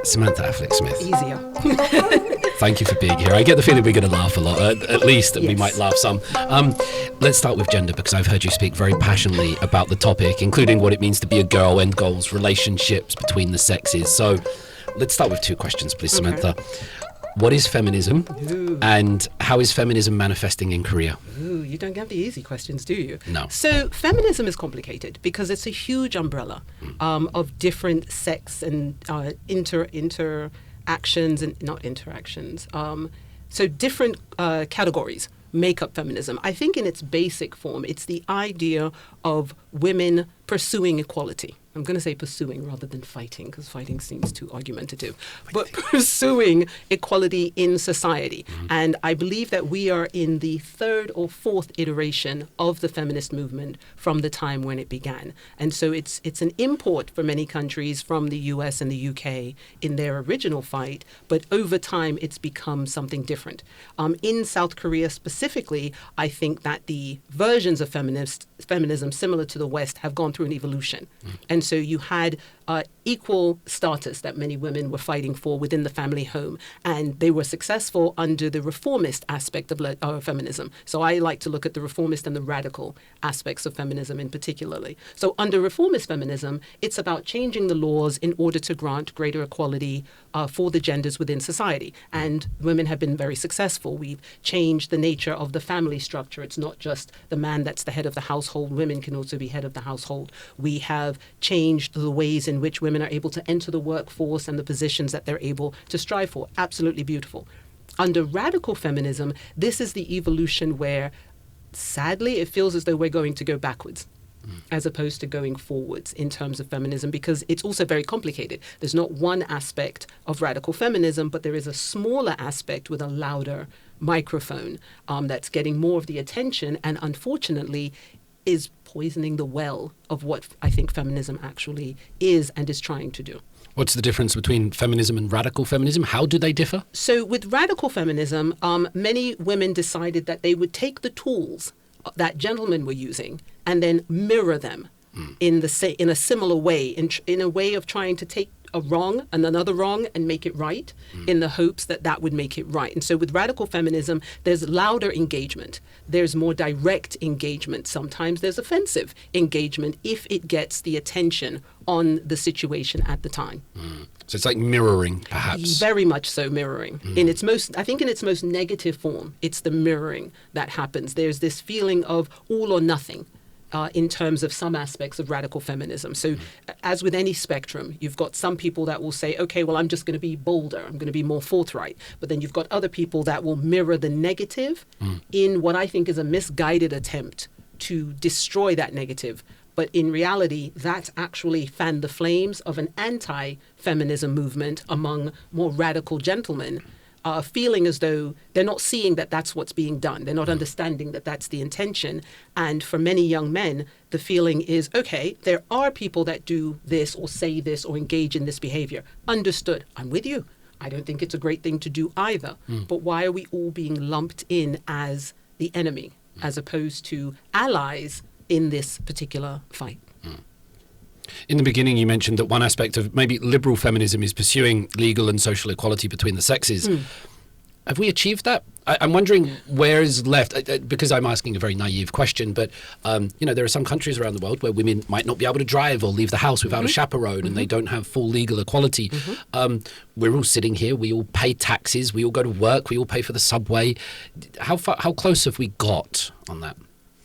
Samantha Afflick-Smith. Easier. Thank you for being here. I get the feeling we're going to laugh a lot, at least, and we might laugh some. Let's start with gender, because I've heard you speak very passionately about the topic, including what it means to be a girl, end goals, relationships between the sexes. So let's start with two questions, please, Samantha. What is feminism? Ooh. And how is feminism manifesting in Korea? Ooh, you don't have the easy questions, do you? No. So feminism is complicated because it's a huge umbrella of different sex and interactions and not interactions. So different categories make up feminism. I think in its basic form, it's the idea of women pursuing equality. I'm going to say pursuing rather than fighting, because fighting seems too argumentative, but pursuing equality in society. And I believe that we are in the third or fourth iteration of the feminist movement from the time when it began. And so it's an import for many countries from the US and the UK in their original fight, but over time it's become something different. In South Korea specifically, I think that the versions of feminism similar to the West have gone through an evolution. And so you had equal status that many women were fighting for within the family home, and they were successful under the reformist aspect of feminism. So I like to look at the reformist and the radical aspects of feminism in particularly. So under reformist feminism, it's about changing the laws in order to grant greater equality for the genders within society. And women have been very successful. We've changed the nature of the family structure. It's not just the man that's the head of the household. Women can also be head of the household. We have changed the ways in which women are able to enter the workforce and the positions that they're able to strive for. Absolutely beautiful. Under radical feminism, this is the evolution where, sadly, it feels as though we're going to go backwards as opposed to going forwards in terms of feminism, because it's also very complicated. There's not one aspect of radical feminism, but there is a smaller aspect with a louder microphone that's getting more of the attention, and unfortunately is poisoning the well of what I think feminism actually is and is trying to do. What's the difference between feminism and radical feminism? How do they differ? So with radical feminism, many women decided that they would take the tools that gentlemen were using and then mirror them in a similar way, in a way of trying to take a wrong and another wrong and make it right, in the hopes that that would make it right. And so with radical feminism, there's louder engagement. There's more direct engagement. Sometimes there's offensive engagement if it gets the attention on the situation at the time. So it's like mirroring, perhaps. Very much so mirroring. In its most negative form, it's the mirroring that happens. There's this feeling of all or nothing. In terms of some aspects of radical feminism. So as with any spectrum, you've got some people that will say, okay, well, I'm just going to be bolder. I'm going to be more forthright. But then you've got other people that will mirror the negative in what I think is a misguided attempt to destroy that negative. But in reality, that's actually fanned the flames of an anti-feminism movement among more radical gentlemen, feeling as though they're not seeing that that's what's being done. They're not understanding that that's the intention. And for many young men, the feeling is, okay, there are people that do this or say this or engage in this behavior. Understood. I'm with you. I don't think it's a great thing to do either. But why are we all being lumped in as the enemy as opposed to allies in this particular fight? In the beginning, you mentioned that one aspect of maybe liberal feminism is pursuing legal and social equality between the sexes. Have we achieved that? I'm wondering where is left, because I'm asking a very naive question, but there are some countries around the world where women might not be able to drive or leave the house without a chaperone, and they don't have full legal equality. We're all sitting here, we all pay taxes, we all go to work, we all pay for the subway. How close have we got on that?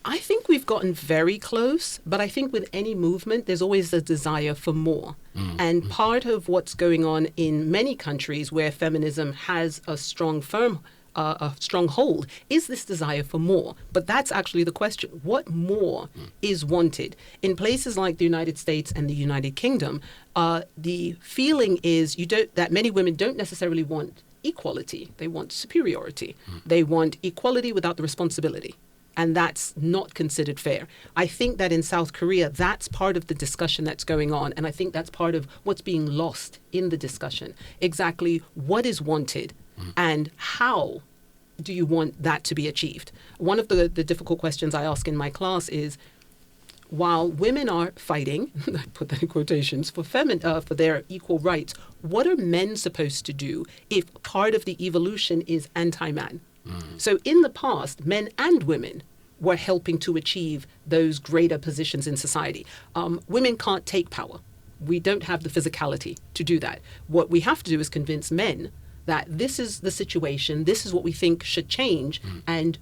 I think we've gotten very close, but I think with any movement, there's always a desire for more. And part of what's going on in many countries where feminism has a strong hold is this desire for more. But that's actually the question. What more is wanted? In places like the United States and the United Kingdom, the feeling is that many women don't necessarily want equality. They want superiority. They want equality without the responsibility. And that's not considered fair. I think that in South Korea, that's part of the discussion that's going on. And I think that's part of what's being lost in the discussion. Exactly what is wanted and how do you want that to be achieved? One of the difficult questions I ask in my class is, while women are fighting, I put that in quotations, for their equal rights, what are men supposed to do if part of the evolution is anti-man? So in the past, men and women were helping to achieve those greater positions in society. Women can't take power. We don't have the physicality to do that. What we have to do is convince men that this is the situation, this is what we think should change, and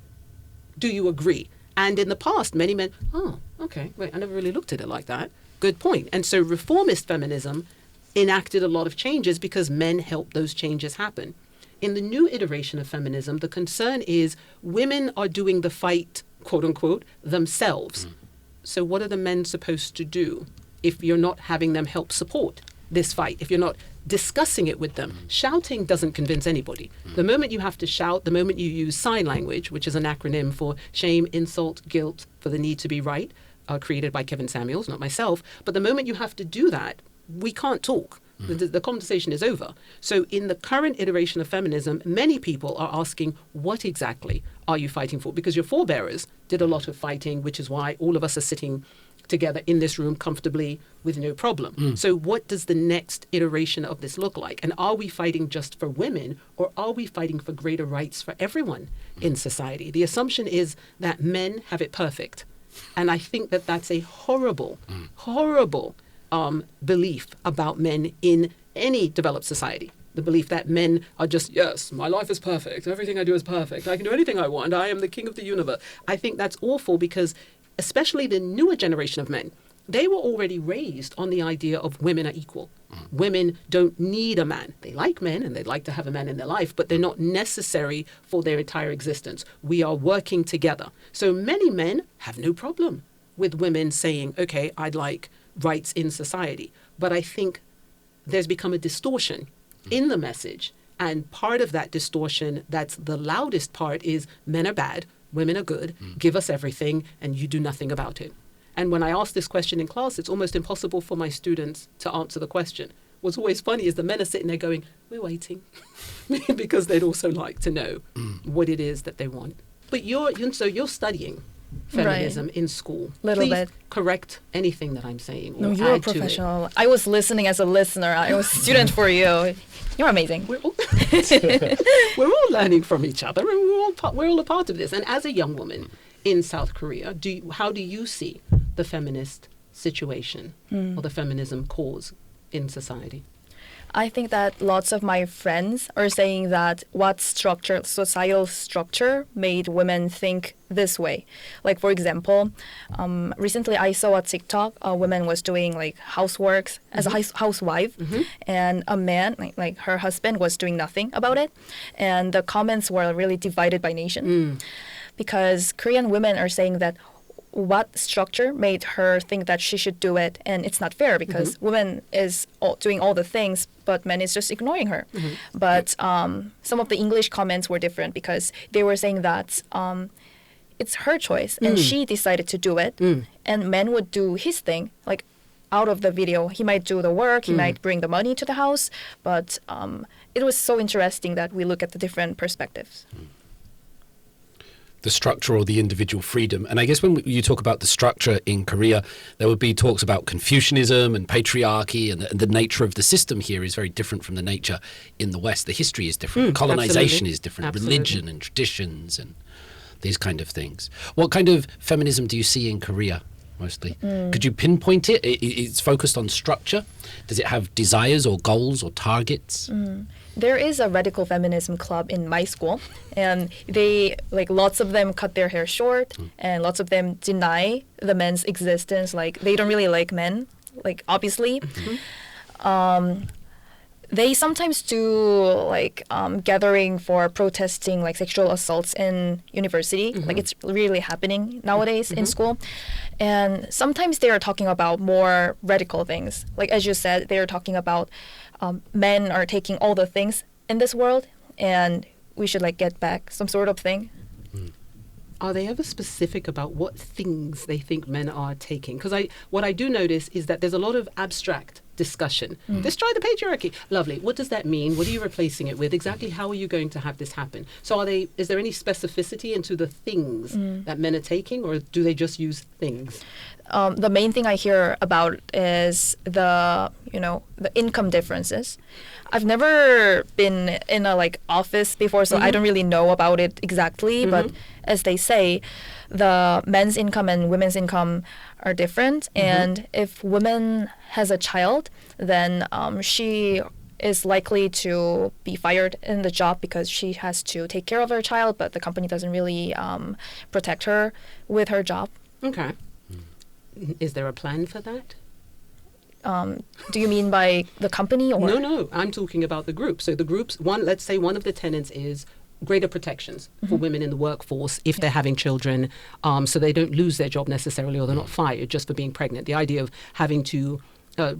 do you agree? And in the past, many men, oh, okay, wait, I never really looked at it like that. Good point. And so reformist feminism enacted a lot of changes because men helped those changes happen. In the new iteration of feminism, the concern is women are doing the fight, quote unquote, themselves. So what are the men supposed to do if you're not having them help support this fight, if you're not discussing it with them? Shouting doesn't convince anybody. The moment you have to shout, the moment you use sign language, which is an acronym for shame, insult, guilt, for the need to be right, created by Kevin Samuels, not myself. But the moment you have to do that, we can't talk. The conversation is over. So in the current iteration of feminism, many people are asking, what exactly are you fighting for? Because your forebearers did a lot of fighting, which is why all of us are sitting together in this room comfortably with no problem. So what does the next iteration of this look like? And are we fighting just for women, or are we fighting for greater rights for everyone in society? The assumption is that men have it perfect. And I think that that's a horrible, horrible belief about men in any developed society. The belief that men are just, yes, my life is perfect. Everything I do is perfect. I can do anything I want. I am the king of the universe. I think that's awful because especially the newer generation of men, they were already raised on the idea of women are equal. Women don't need a man. They like men and they'd like to have a man in their life, but they're not necessary for their entire existence. We are working together. So many men have no problem with women saying, okay, I'd like rights in society. But I think there's become a distortion in the message. And part of that distortion, that's the loudest part, is men are bad, women are good, give us everything, and you do nothing about it. And when I ask this question in class, it's almost impossible for my students to answer the question. What's always funny is the men are sitting there going, we're waiting, because they'd also like to know what it is that they want. But you're studying feminism in school. Little Please bit. correct anything that I'm saying. Or No, you're a add to it. professional. I was listening as a listener. I was a student for you. You're amazing. We're all learning from each other, and we're all a part of this. And as a young woman in South Korea, how do you see the feminist situation or the feminism cause in society? I think that lots of my friends are saying that what societal structure made women think this way. Like, for example, recently I saw a TikTok, a woman was doing like housework as a housewife, and a man, like her husband, was doing nothing about it. And the comments were really divided by nation. Because Korean women are saying that what structure made her think that she should do it, and it's not fair because woman is doing all the things, but men is just ignoring her. But some of the English comments were different because they were saying that it's her choice and she decided to do it, and men would do his thing, like out of the video. He might do the work, he might bring the money to the house, but it was so interesting that we look at the different perspectives. The structure or the individual freedom. And I guess when you talk about the structure in Korea, there would be talks about Confucianism and patriarchy, and the nature of the system here is very different from the nature in the West. The history is different. Colonization is different. Religion and traditions and these kind of things. What kind of feminism do you see in Korea mostly? Could you pinpoint it? It's focused on structure. Does it have desires or goals or targets? There is a radical feminism club in my school, and they, like, lots of them cut their hair short, and lots of them deny the men's existence. Like, they don't really like men, like, obviously. They sometimes do, like, gathering for protesting, like, sexual assaults in university. Like, it's really happening nowadays in school. And sometimes they are talking about more radical things. Like, as you said, they are talking about men are taking all the things in this world, and we should, like, get back some sort of thing. Are they ever specific about what things they think men are taking? Because what I do notice is that there's a lot of abstract discussion. Destroy the patriarchy. Lovely. What does that mean? What are you replacing it with? Exactly how are you going to have this happen? So is there any specificity into the things that men are taking, or do they just use things? The main thing I hear about is the income differences. I've never been in a office before, so I don't really know about it exactly. But as they say, the men's income and women's income are different. And if woman has a child, then she is likely to be fired in the job because she has to take care of her child, but the company doesn't really protect her with her job. Okay. Is there a plan for that? Do you mean by the company or? No. I'm talking about the group. So the groups, let's say one of the tenets is greater protections for women in the workforce if they're having children, so they don't lose their job necessarily, or they're not fired just for being pregnant. The idea of having to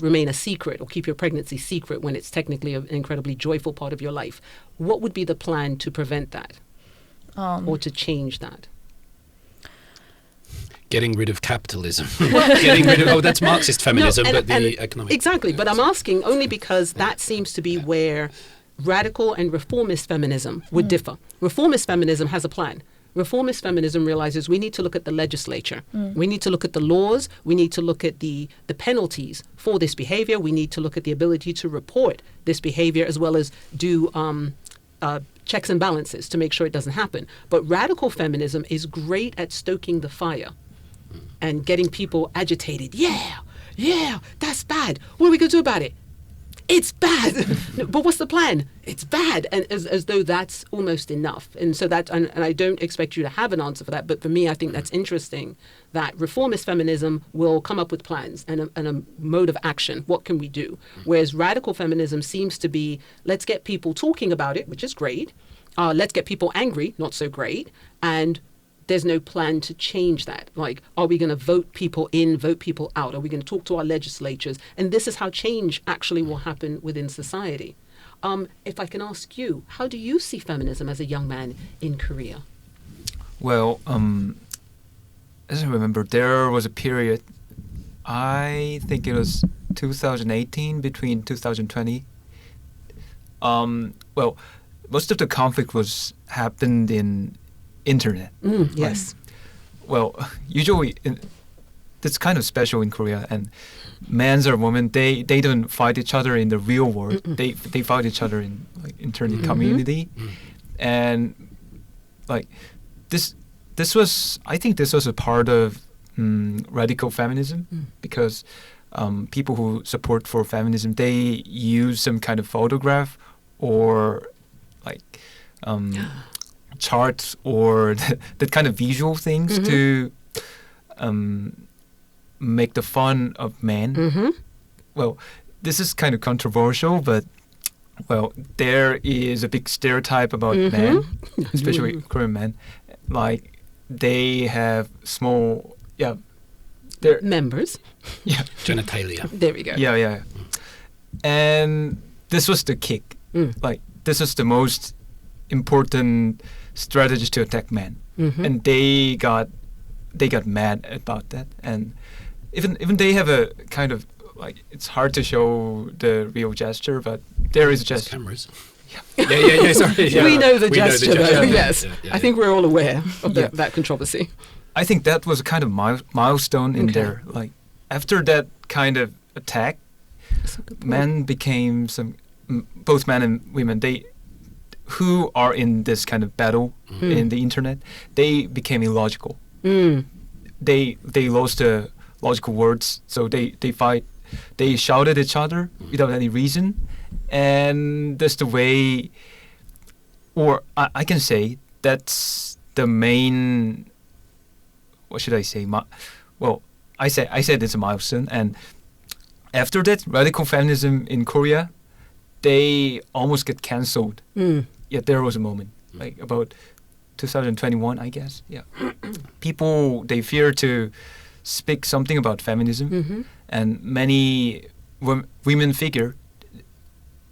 remain a secret or keep your pregnancy secret when it's technically an incredibly joyful part of your life. What would be the plan to prevent that or to change that? Getting rid of capitalism. Getting rid of, that's Marxist feminism, but the economic. Exactly, but I'm asking only because that seems to be where radical and reformist feminism would differ. Reformist feminism has a plan. Reformist feminism realizes we need to look at the legislature. We need to look at the laws. We need to look at the penalties for this behavior. We need to look at the ability to report this behavior, as well as do checks and balances to make sure it doesn't happen. But radical feminism is great at stoking the fire and getting people agitated. Yeah, that's bad. What are we going to do about it? It's bad. No, but what's the plan? It's bad. And as though that's almost enough. And so and I don't expect you to have an answer for that, but for me, I think that's interesting that reformist feminism will come up with plans and a mode of action. What can we do? Whereas radical feminism seems to be, let's get people talking about it, which is great. Let's get people angry, not so great. And there's no plan to change that. Like, are we going to vote people in, vote people out? Are we going to talk to our legislatures? And this is how change actually will happen within society. If I can ask you, how do you see feminism as a young man in Korea? Well, as I remember, there was a period, I think it was 2018 between 2020. Well, most of the conflict happened in internet. Yes. Well, usually it's kind of special in Korea, and men or women, they don't fight each other in the real world. They fight each other in internet community, and this was, I think this was a part of radical feminism, because people who support for feminism, they use some kind of photograph or charts or that kind of visual things to make the fun of men. Well, this is kind of controversial, but there is a big stereotype about men, especially Korean men. Like, they have small, they're members. Yeah, genitalia. There we go. Yeah. And this was the kick. This is the most important strategy to attack men, and they got mad about that. And even they have a kind of it's hard to show the real gesture, but there is a gesture. Cameras. Yeah. Sorry. Yeah. We know the gesture, though. Yeah. Yes, Yeah. I think we're all aware of that controversy. I think that was a kind of milestone in there. Like, after that kind of attack, men became both men and women, who are in this kind of battle in the internet, they became illogical. They lost the logical words, so they fight. They shout at each other without any reason, and that's the way. Or I can say that's the main. What should I say? I said it's a milestone, and after that, radical feminism in Korea, they almost get cancelled. Yet there was a moment, about 2021, I guess. Yeah, people, they fear to speak something about feminism, and many women figure.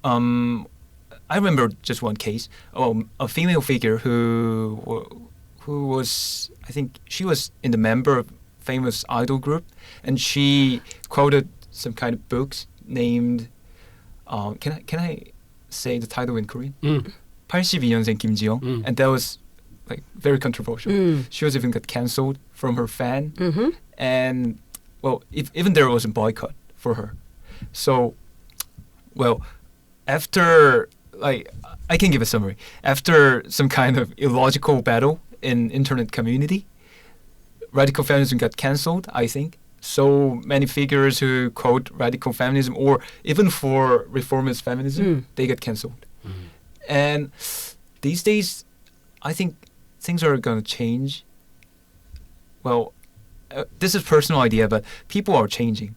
I remember just one case. A female figure who was, I think she was in the member of famous idol group, and she quoted some kind of books named, can I say the title in Korean? 82년생 김지영, and that was like very controversial. She was even got cancelled from her fan, and well, even there was a boycott for her. So, well, after like I can give a summary. After some kind of illogical battle in internet community, radical feminism got cancelled, I think. So many figures who quote radical feminism or even for reformist feminism, they get cancelled. And these days, I think things are going to change. Well, this is personal idea, but people are changing.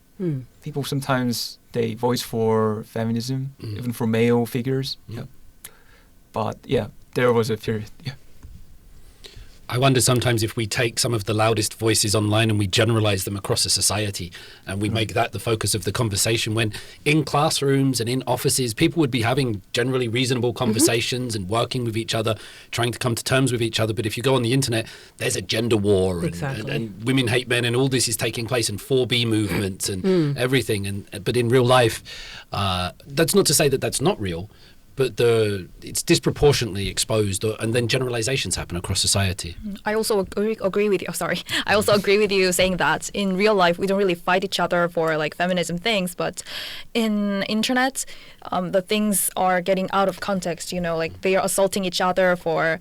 People sometimes they voice for feminism, even for male figures. Yeah. But yeah, there was a period. Yeah. I wonder sometimes if we take some of the loudest voices online and we generalize them across a society and we make that the focus of the conversation, when in classrooms and in offices, people would be having generally reasonable conversations and working with each other, trying to come to terms with each other. But if you go on the internet, there's a gender war and women hate men and all this is taking place and 4B movements and everything. But in real life, that's not to say that that's not real, but it's disproportionately exposed, and then generalizations happen across society. I also agree with you. I also agree with you saying that in real life we don't really fight each other for like feminism things, but in internet, the things are getting out of context. You know, like they are assaulting each other for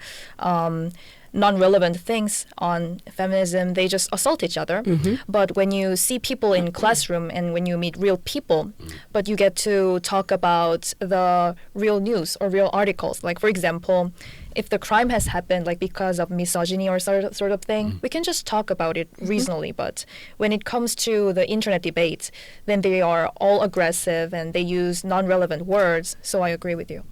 non-relevant things on feminism. They just assault each other. But when you see people in classroom and when you meet real people, but you get to talk about the real news or real articles, like for example, if the crime has happened like because of misogyny or sort of thing, we can just talk about it reasonably. But when it comes to the internet debate, then they are all aggressive and they use non-relevant words. So I agree with you.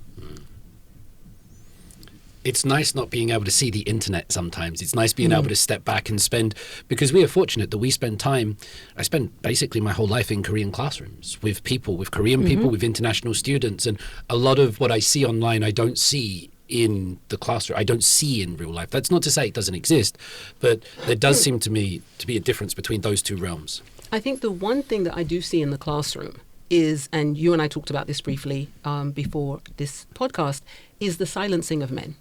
It's nice not being able to see the internet sometimes. It's nice being able to step back and because we are fortunate that we spend time, I spent basically my whole life in Korean classrooms with people, with Korean people, with international students. And a lot of what I see online, I don't see in the classroom. I don't see in real life. That's not to say it doesn't exist, but there does seem to me to be a difference between those two realms. I think the one thing that I do see in the classroom is, and you and I talked about this briefly before this podcast, is the silencing of men.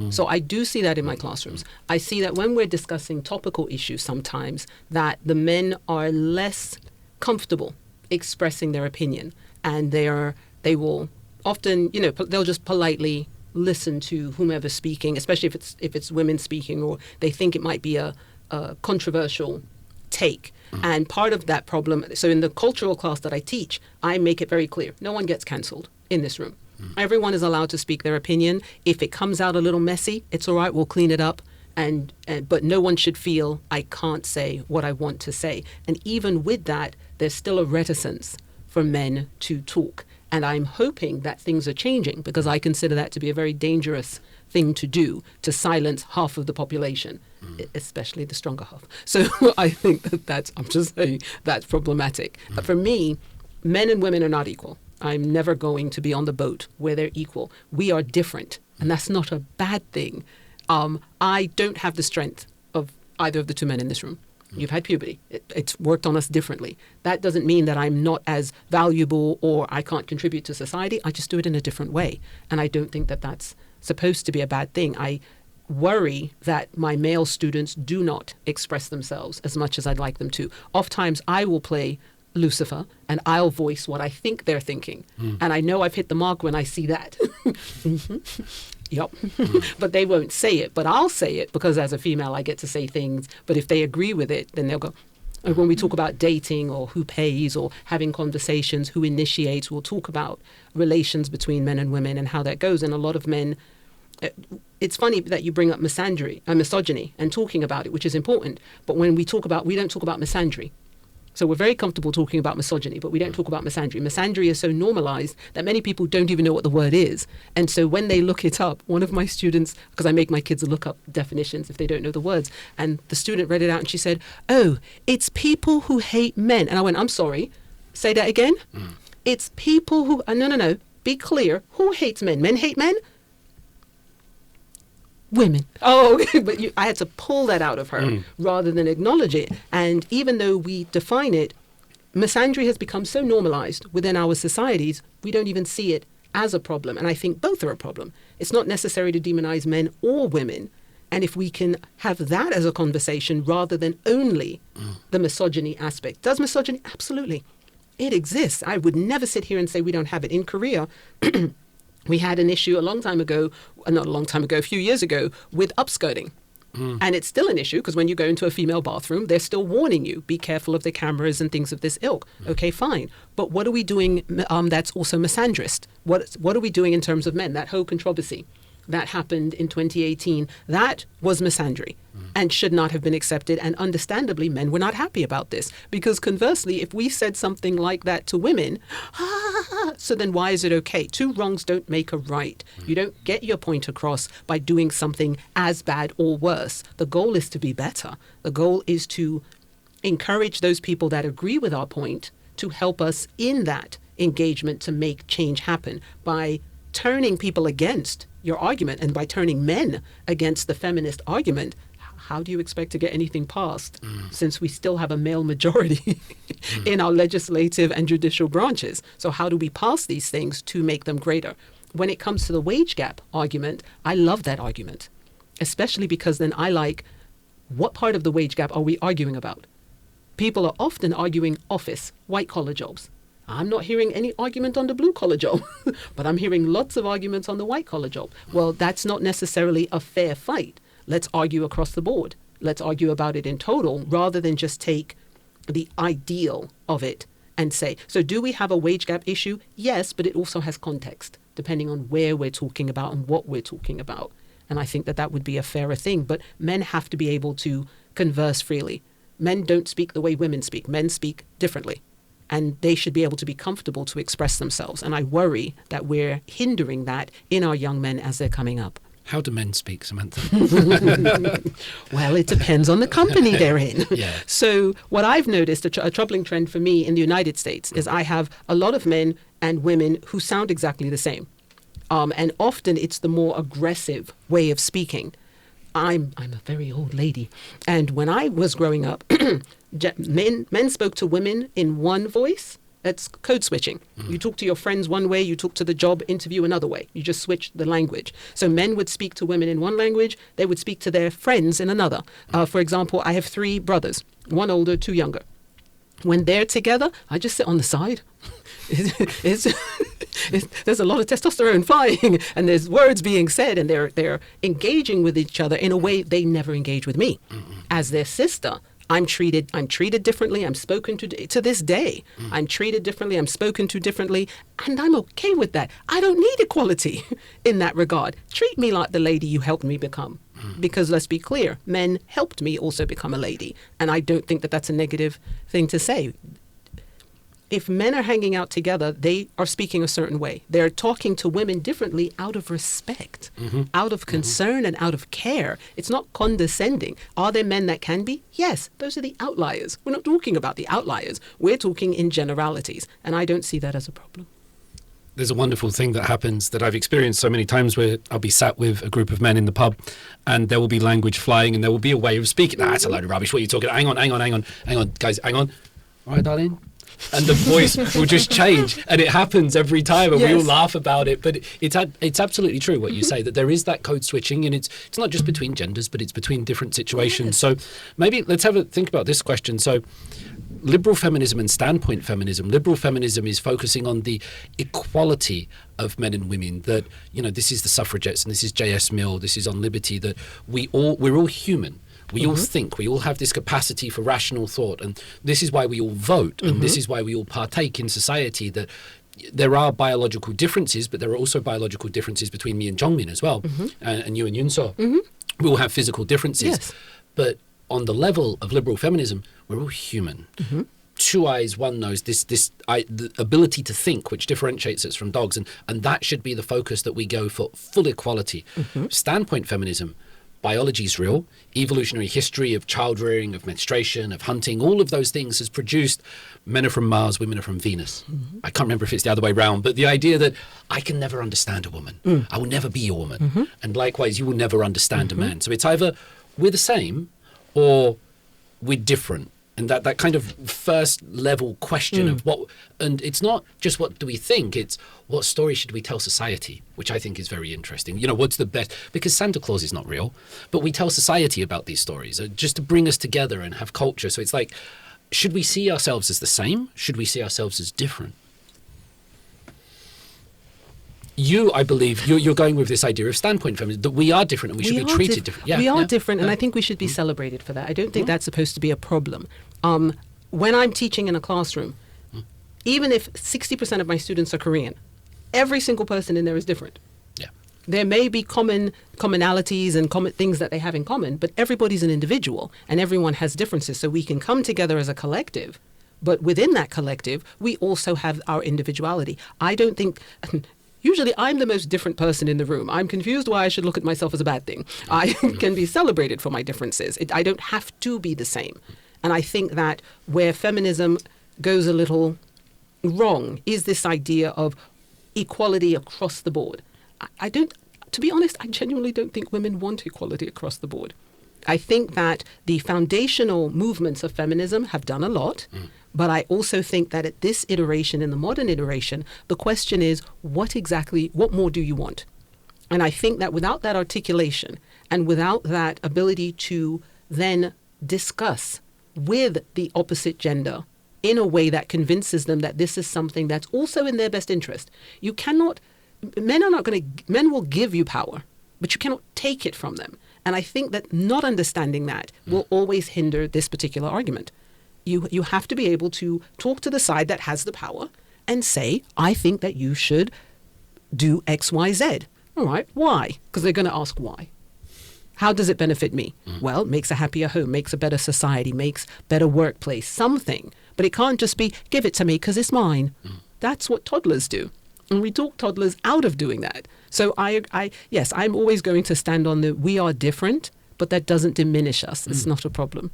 So I do see that in my classrooms. I see that when we're discussing topical issues sometimes, that the men are less comfortable expressing their opinion, and they will often, they'll just politely listen to whomever's speaking, especially if it's women speaking, or they think it might be a controversial take. And part of that problem, so in the cultural class that I teach, I make it very clear, no one gets cancelled in this room. Everyone is allowed to speak their opinion. If it comes out a little messy, it's all right, we'll clean it up. But no one should feel I can't say what I want to say. And even with that, there's still a reticence for men to talk. And I'm hoping that things are changing, because I consider that to be a very dangerous thing to do, to silence half of the population, especially the stronger half. So I think that's problematic. But for me, men and women are not equal. I'm never going to be on the boat where they're equal. We are different, and that's not a bad thing. I don't have the strength of either of the two men in this room. You've had puberty. It's worked on us differently. That doesn't mean that I'm not as valuable or I can't contribute to society. I just do it in a different way. And I don't think that that's supposed to be a bad thing. I worry that my male students do not express themselves as much as I'd like them to. Oftentimes I will play Lucifer and I'll voice what I think they're thinking. And I know I've hit the mark when I see that. Yep. But they won't say it, but I'll say it, because as a female I get to say things. But if they agree with it, then they'll go. And when we talk about dating or who pays or having conversations, who initiates, we'll talk about relations between men and women and how that goes. And a lot of men, it's funny that you bring up misogyny and talking about it, which is important. But when we don't talk about misandry. So we're very comfortable talking about misogyny, but we don't talk about misandry. Misandry is so normalized that many people don't even know what the word is. And so when they look it up, one of my students, because I make my kids look up definitions if they don't know the words, and the student read it out and she said, "Oh, it's people who hate men." And I went, "I'm sorry, say that again?" It's people who, no, be clear. Who hates men? Men hate men? Women. Oh, okay. But I had to pull that out of her rather than acknowledge it. And even though we define it, misandry has become so normalized within our societies, we don't even see it as a problem. And I think both are a problem. It's not necessary to demonize men or women. And if we can have that as a conversation rather than only the misogyny aspect. Does misogyny? Absolutely. It exists. I would never sit here and say we don't have it. In Korea, we had an issue a few years ago with upskirting. And it's still an issue because when you go into a female bathroom, they're still warning you, be careful of the cameras and things of this ilk. Okay, fine. But what are we doing that's also misandrist? What are we doing in terms of men? That whole controversy that happened in 2018, that was misandry and should not have been accepted. And understandably, men were not happy about this because conversely, if we said something like that to women, so then why is it okay? Two wrongs don't make a right. You don't get your point across by doing something as bad or worse. The goal is to be better. The goal is to encourage those people that agree with our point to help us in that engagement to make change happen by turning people against your argument and by turning men against the feminist argument. How do you expect to get anything passed since we still have a male majority in our legislative and judicial branches? So how do we pass these things to make them greater? When it comes to the wage gap argument, I love that argument, especially because then I like, what part of the wage gap are we arguing about? People are often arguing office, white-collar jobs. I'm not hearing any argument on the blue-collar job, but I'm hearing lots of arguments on the white-collar job. Well, that's not necessarily a fair fight. Let's argue across the board. Let's argue about it in total rather than just take the ideal of it and say, so do we have a wage gap issue? Yes, but it also has context, depending on where we're talking about and what we're talking about. And I think that that would be a fairer thing. But men have to be able to converse freely. Men don't speak the way women speak. Men speak differently. And they should be able to be comfortable to express themselves. And I worry that we're hindering that in our young men as they're coming up. How do men speak, Samantha? Well, it depends on the company they're in. Yeah. So what I've noticed, a troubling trend for me in the United States, is I have a lot of men and women who sound exactly the same. And often it's the more aggressive way of speaking. I'm a very old lady. And when I was growing up, men spoke to women in one voice. That's code switching. You talk to your friends one way, you talk to the job interview another way. You just switch the language. So men would speak to women in one language, they would speak to their friends in another. For example, I have 3 brothers, 1 older, 2 younger. When they're together, I just sit on the side. There's a lot of testosterone flying and there's words being said and they're engaging with each other in a way they never engage with me. As their sister, I'm treated differently. I'm spoken to this day. I'm treated differently. I'm spoken to differently. And I'm okay with that. I don't need equality in that regard. Treat me like the lady you helped me become. Because let's be clear, men helped me also become a lady. And I don't think that that's a negative thing to say. If men are hanging out together, they are speaking a certain way. They're talking to women differently out of respect, out of concern and out of care. It's not condescending. Are there men that can be? Yes, those are the outliers. We're not talking about the outliers. We're talking in generalities. And I don't see that as a problem. There's a wonderful thing that happens that I've experienced so many times where I'll be sat with a group of men in the pub and there will be language flying and there will be a way of speaking. Nah, that's a load of rubbish. What are you talking about? Hang on, guys, hang on. All right, darling. And the voice will just change, and it happens every time, and we all laugh about it. But it's absolutely true what you say, that there is that code switching, and it's not just between genders, but it's between different situations. Yes. So maybe let's have a think about this question. So liberal feminism and standpoint feminism. Liberal feminism is focusing on the equality of men and women, that, you know, this is the suffragettes and this is J.S. Mill, this is on liberty, that we're all human. We all think, we all have this capacity for rational thought, and this is why we all vote, and this is why we all partake in society, that there are biological differences, but there are also biological differences between me and Jongmin as well, and you and Yunso. We all have physical differences. Yes. But on the level of liberal feminism, we're all human. 2 eyes, 1 nose, the ability to think, which differentiates us from dogs, and that should be the focus, that we go for full equality. Standpoint feminism, biology is real. Evolutionary history of child rearing, of menstruation, of hunting, all of those things has produced men are from Mars, women are from Venus. I can't remember if it's the other way around, but the idea that I can never understand a woman. I will never be a woman. And likewise, you will never understand a man. So it's either we're the same or we're different. And that kind of first level question of what, and it's not just what do we think, it's what story should we tell society, which I think is very interesting. You know, what's the best, because Santa Claus is not real, but we tell society about these stories just to bring us together and have culture. So it's like, should we see ourselves as the same? Should we see ourselves as different? You, I believe, you're going with this idea of standpoint feminism, that we are different and we should be treated different. We are different, and I think we should be celebrated for that. I don't think that's supposed to be a problem. When I'm teaching in a classroom, even if 60% of my students are Korean, every single person in there is different. Yeah. There may be commonalities and things that they have in common, but everybody's an individual, and everyone has differences, so we can come together as a collective. But within that collective, we also have our individuality. I don't think... Usually, I'm the most different person in the room. I'm confused why I should look at myself as a bad thing. I can be celebrated for my differences. I don't have to be the same. And I think that where feminism goes a little wrong is this idea of equality across the board. To be honest, I genuinely don't think women want equality across the board. I think that the foundational movements of feminism have done a lot. But I also think that at this iteration, in the modern iteration, the question is, what more do you want? And I think that without that articulation and without that ability to then discuss with the opposite gender in a way that convinces them that this is something that's also in their best interest, men will give you power, but you cannot take it from them. And I think that not understanding that will always hinder this particular argument. You have to be able to talk to the side that has the power and say, I think that you should do X, Y, Z. All right, why? Because they're going to ask why. How does it benefit me? Well, it makes a happier home, makes a better society, makes better workplace, something. But it can't just be, give it to me because it's mine. That's what toddlers do. And we talk toddlers out of doing that. So yes, I'm always going to stand on we are different, but that doesn't diminish us. It's not a problem.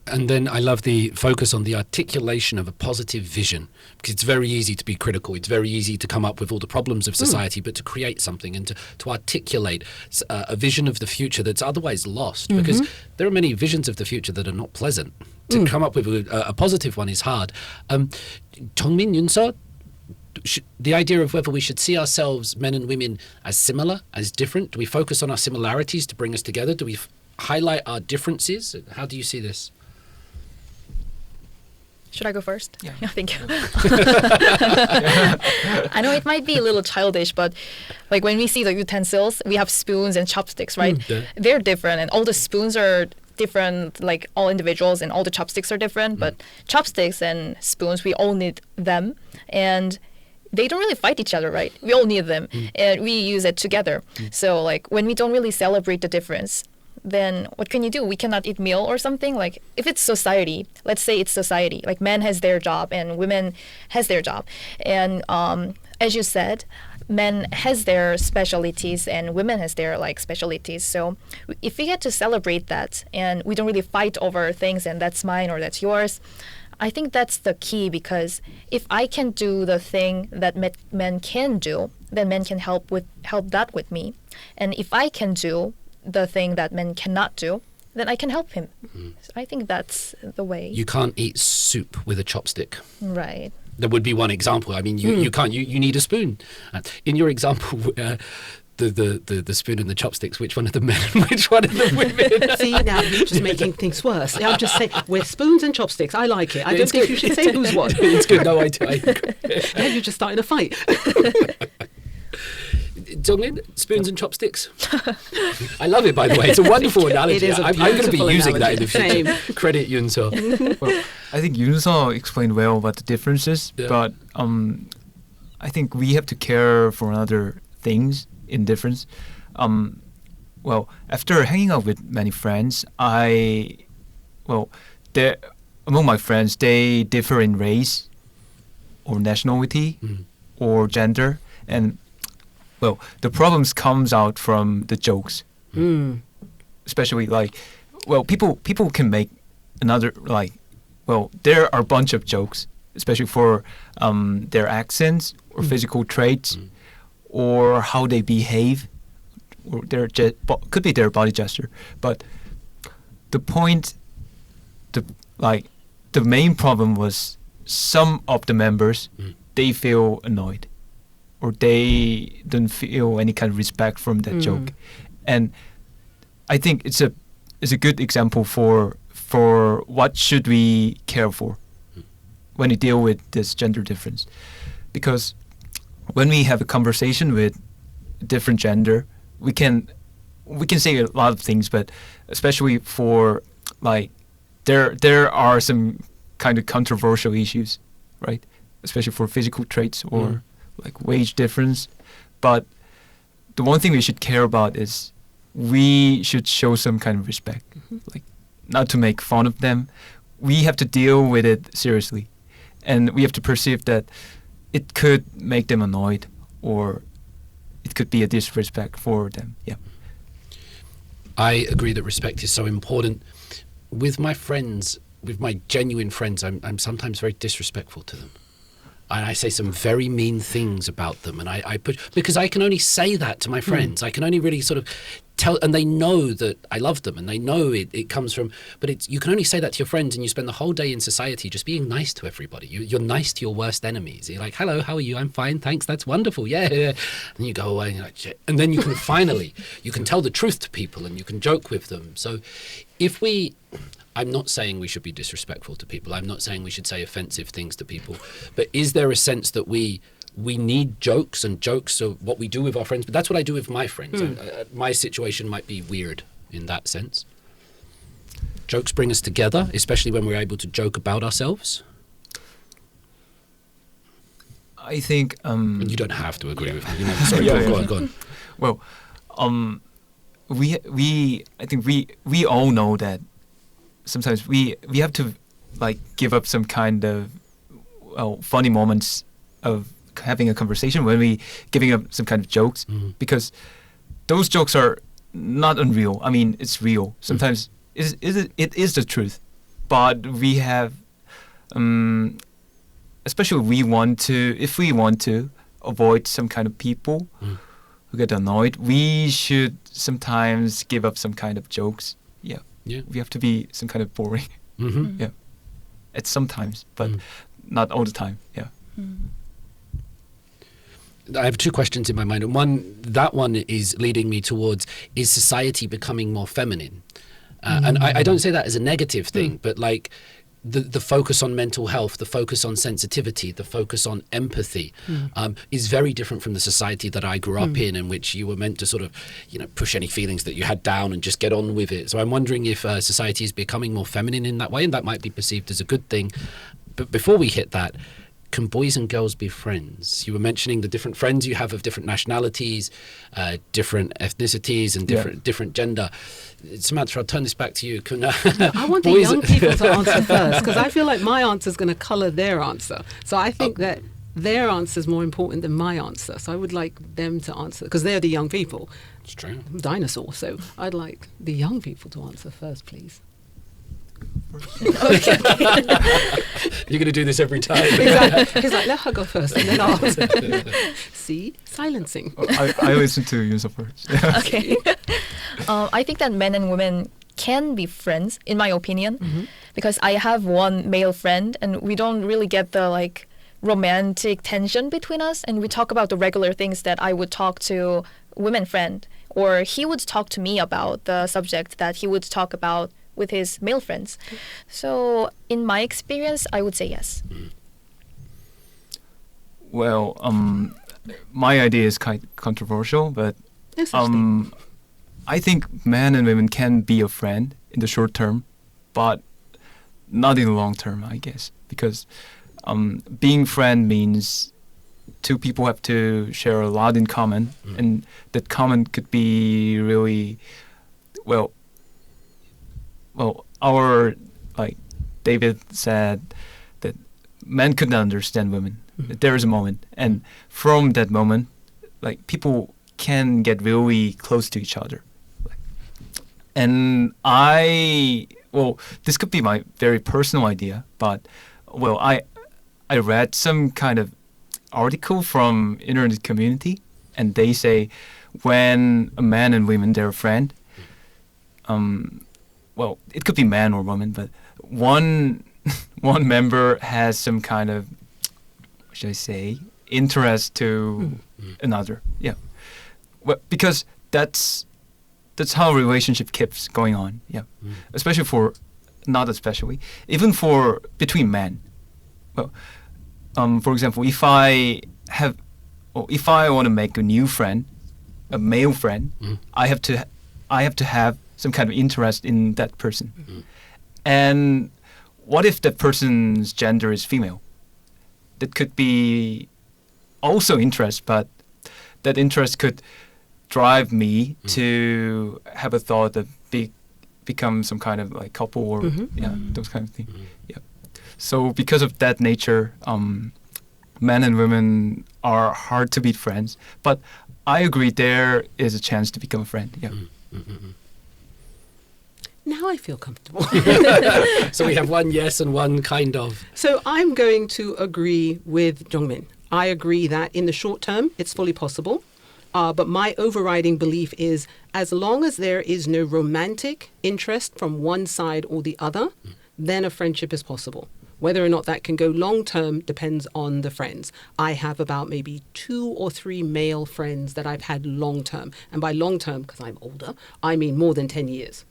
And then I love the focus on the articulation of a positive vision, because it's very easy to be critical. It's very easy to come up with all the problems of society, but to create something and to articulate a vision of the future that's otherwise lost, because there are many visions of the future that are not pleasant. To come up with a positive one is hard. Jongmin, Yunso, the idea of whether we should see ourselves, men and women, as similar, as different. Do we focus on our similarities to bring us together? Do we highlight our differences? How do you see this? Should I go first? Yeah. Thank you. I know it might be a little childish, but like when we see the utensils, we have spoons and chopsticks, right? They're different, and all the spoons are different, like all individuals, and all the chopsticks are different. But chopsticks and spoons, we all need them, and they don't really fight each other, right? We all need them, and we use it together. So like when we don't really celebrate the difference, then what can you do? We cannot eat meal or something. Like if it's society, let's say it's society, like men has their job and women has their job. And as you said, men has their specialties and women has their like specialties. So if we get to celebrate that and we don't really fight over things and that's mine or that's yours, I think that's the key, because if I can do the thing that men can do, then men can help that with me. And if I can do the thing that men cannot do, then I can help him. So I think that's the way. You can't eat soup with a chopstick. Right. That would be one example. I mean, you can't. You need a spoon. In your example, the spoon and the chopsticks, which one of the men and which one of the women? See, now you're just making things worse. I'm just saying, we're spoons and chopsticks. I like it. I don't think you should say who's what. It's good. No, I do. Yeah, you're just starting a fight. Donglin, spoons and chopsticks. I love it, by the way. It's a wonderful analogy. It is I'm going to be using that in the future. Same. Credit Yunso. Well, I think Yunso explained well about the differences, but I think we have to care for other things in difference. Well, after hanging out with many friends, among my friends, they differ in race or nationality or gender, and well, the problems comes out from the jokes, especially people can make another there are a bunch of jokes, especially for their accents or physical traits or how they behave, or could be their body gesture. But the point the main problem was some of the members they feel annoyed, or they don't feel any kind of respect from that joke, and I think it's a good example for what should we care for when we deal with this gender difference, because when we have a conversation with a different gender, we can say a lot of things, but especially for like there are some kind of controversial issues, right? Especially for physical traits or like wage difference. But the one thing we should care about is we should show some kind of respect, like not to make fun of them. We have to deal with it seriously, and we have to perceive that it could make them annoyed, or it could be a disrespect for them. Yeah. I agree that respect is so important. With my friends, with my genuine friends, I'm sometimes very disrespectful to them. And I say some very mean things about them, and I put, because I can only say that to my friends. I can only really sort of tell, and they know that I love them, and they know it comes from, but you can only say that to your friends, and you spend the whole day in society just being nice to everybody. You're nice to your worst enemies. You're like, hello, how are you? I'm fine, thanks, that's wonderful, yeah. And you go away, and you're like, shit. And then you can finally, you can tell the truth to people, and you can joke with them. So I'm not saying we should be disrespectful to people. I'm not saying we should say offensive things to people. But is there a sense that we need jokes, and jokes are what we do with our friends? But that's what I do with my friends. My situation might be weird in that sense. Jokes bring us together, especially when we're able to joke about ourselves. I think... and you don't have to agree with me. Sorry, go on. Well, I think we all know that sometimes we have to like give up some kind of funny moments of having a conversation when we giving up some kind of jokes, because those jokes are not unreal. I mean, it's real. Sometimes it is the truth, but we have, especially if we want to avoid some kind of people who get annoyed, we should sometimes give up some kind of jokes. Yeah, we have to be some kind of boring. Yeah, it's sometimes, but not all the time. Yeah. I have two questions in my mind, and that one is leading me towards, is society becoming more feminine? And I don't say that as a negative thing, but like the focus on mental health, the focus on sensitivity, the focus on empathy is very different from the society that I grew up in which you were meant to sort of, push any feelings that you had down and just get on with it. So I'm wondering if society is becoming more feminine in that way, and that might be perceived as a good thing. But before we hit that, can boys and girls be friends? You were mentioning the different friends you have of different nationalities, different ethnicities, and different gender. Samantha, I'll turn this back to you. I want the young people to answer first, because I feel like my answer is going to colour their answer. So I think that their answer is more important than my answer. So I would like them to answer, because they're the young people. It's true. I'm a dinosaur, so I'd like the young people to answer first, please. Okay. You're going to do this every time. Exactly. He's like, let her go first, and then I'll. See? Silencing. I listen to you first. Okay. I think that men and women can be friends, in my opinion, because I have one male friend, and we don't really get the like romantic tension between us, and we talk about the regular things that I would talk to women friend, or he would talk to me about the subject that he would talk about with his male friends. So in my experience, I would say yes. Well, my idea is kind of controversial, but I think men and women can be a friend in the short term, but not in the long term, I guess, because being friend means two people have to share a lot in common, and that common could be really well, our, like David said, that men could not understand women. There is a moment, and from that moment, like people can get really close to each other. And this could be my very personal idea, but I read some kind of article from internet community, and they say when a man and women, they're a friend, it could be man or woman, but one member has some kind of, what should I say, interest to another. Yeah, well, because that's how a relationship keeps going on. Yeah, even for between men. Well, for example, if I want to make a new friend, a male friend, I have to have some kind of interest in that person. And what if that person's gender is female? That could be also interest, but that interest could drive me to have a thought that become some kind of like couple or those kind of things. Yeah. So because of that nature, men and women are hard to be friends. But I agree there is a chance to become a friend. Yeah. Now I feel comfortable. So we have one yes and one kind of. So I'm going to agree with Jongmin. I agree that in the short term, it's fully possible. But my overriding belief is as long as there is no romantic interest from one side or the other, then a friendship is possible. Whether or not that can go long term depends on the friends. I have about maybe 2 or 3 male friends that I've had long term. And by long term, because I'm older, I mean more than 10 years.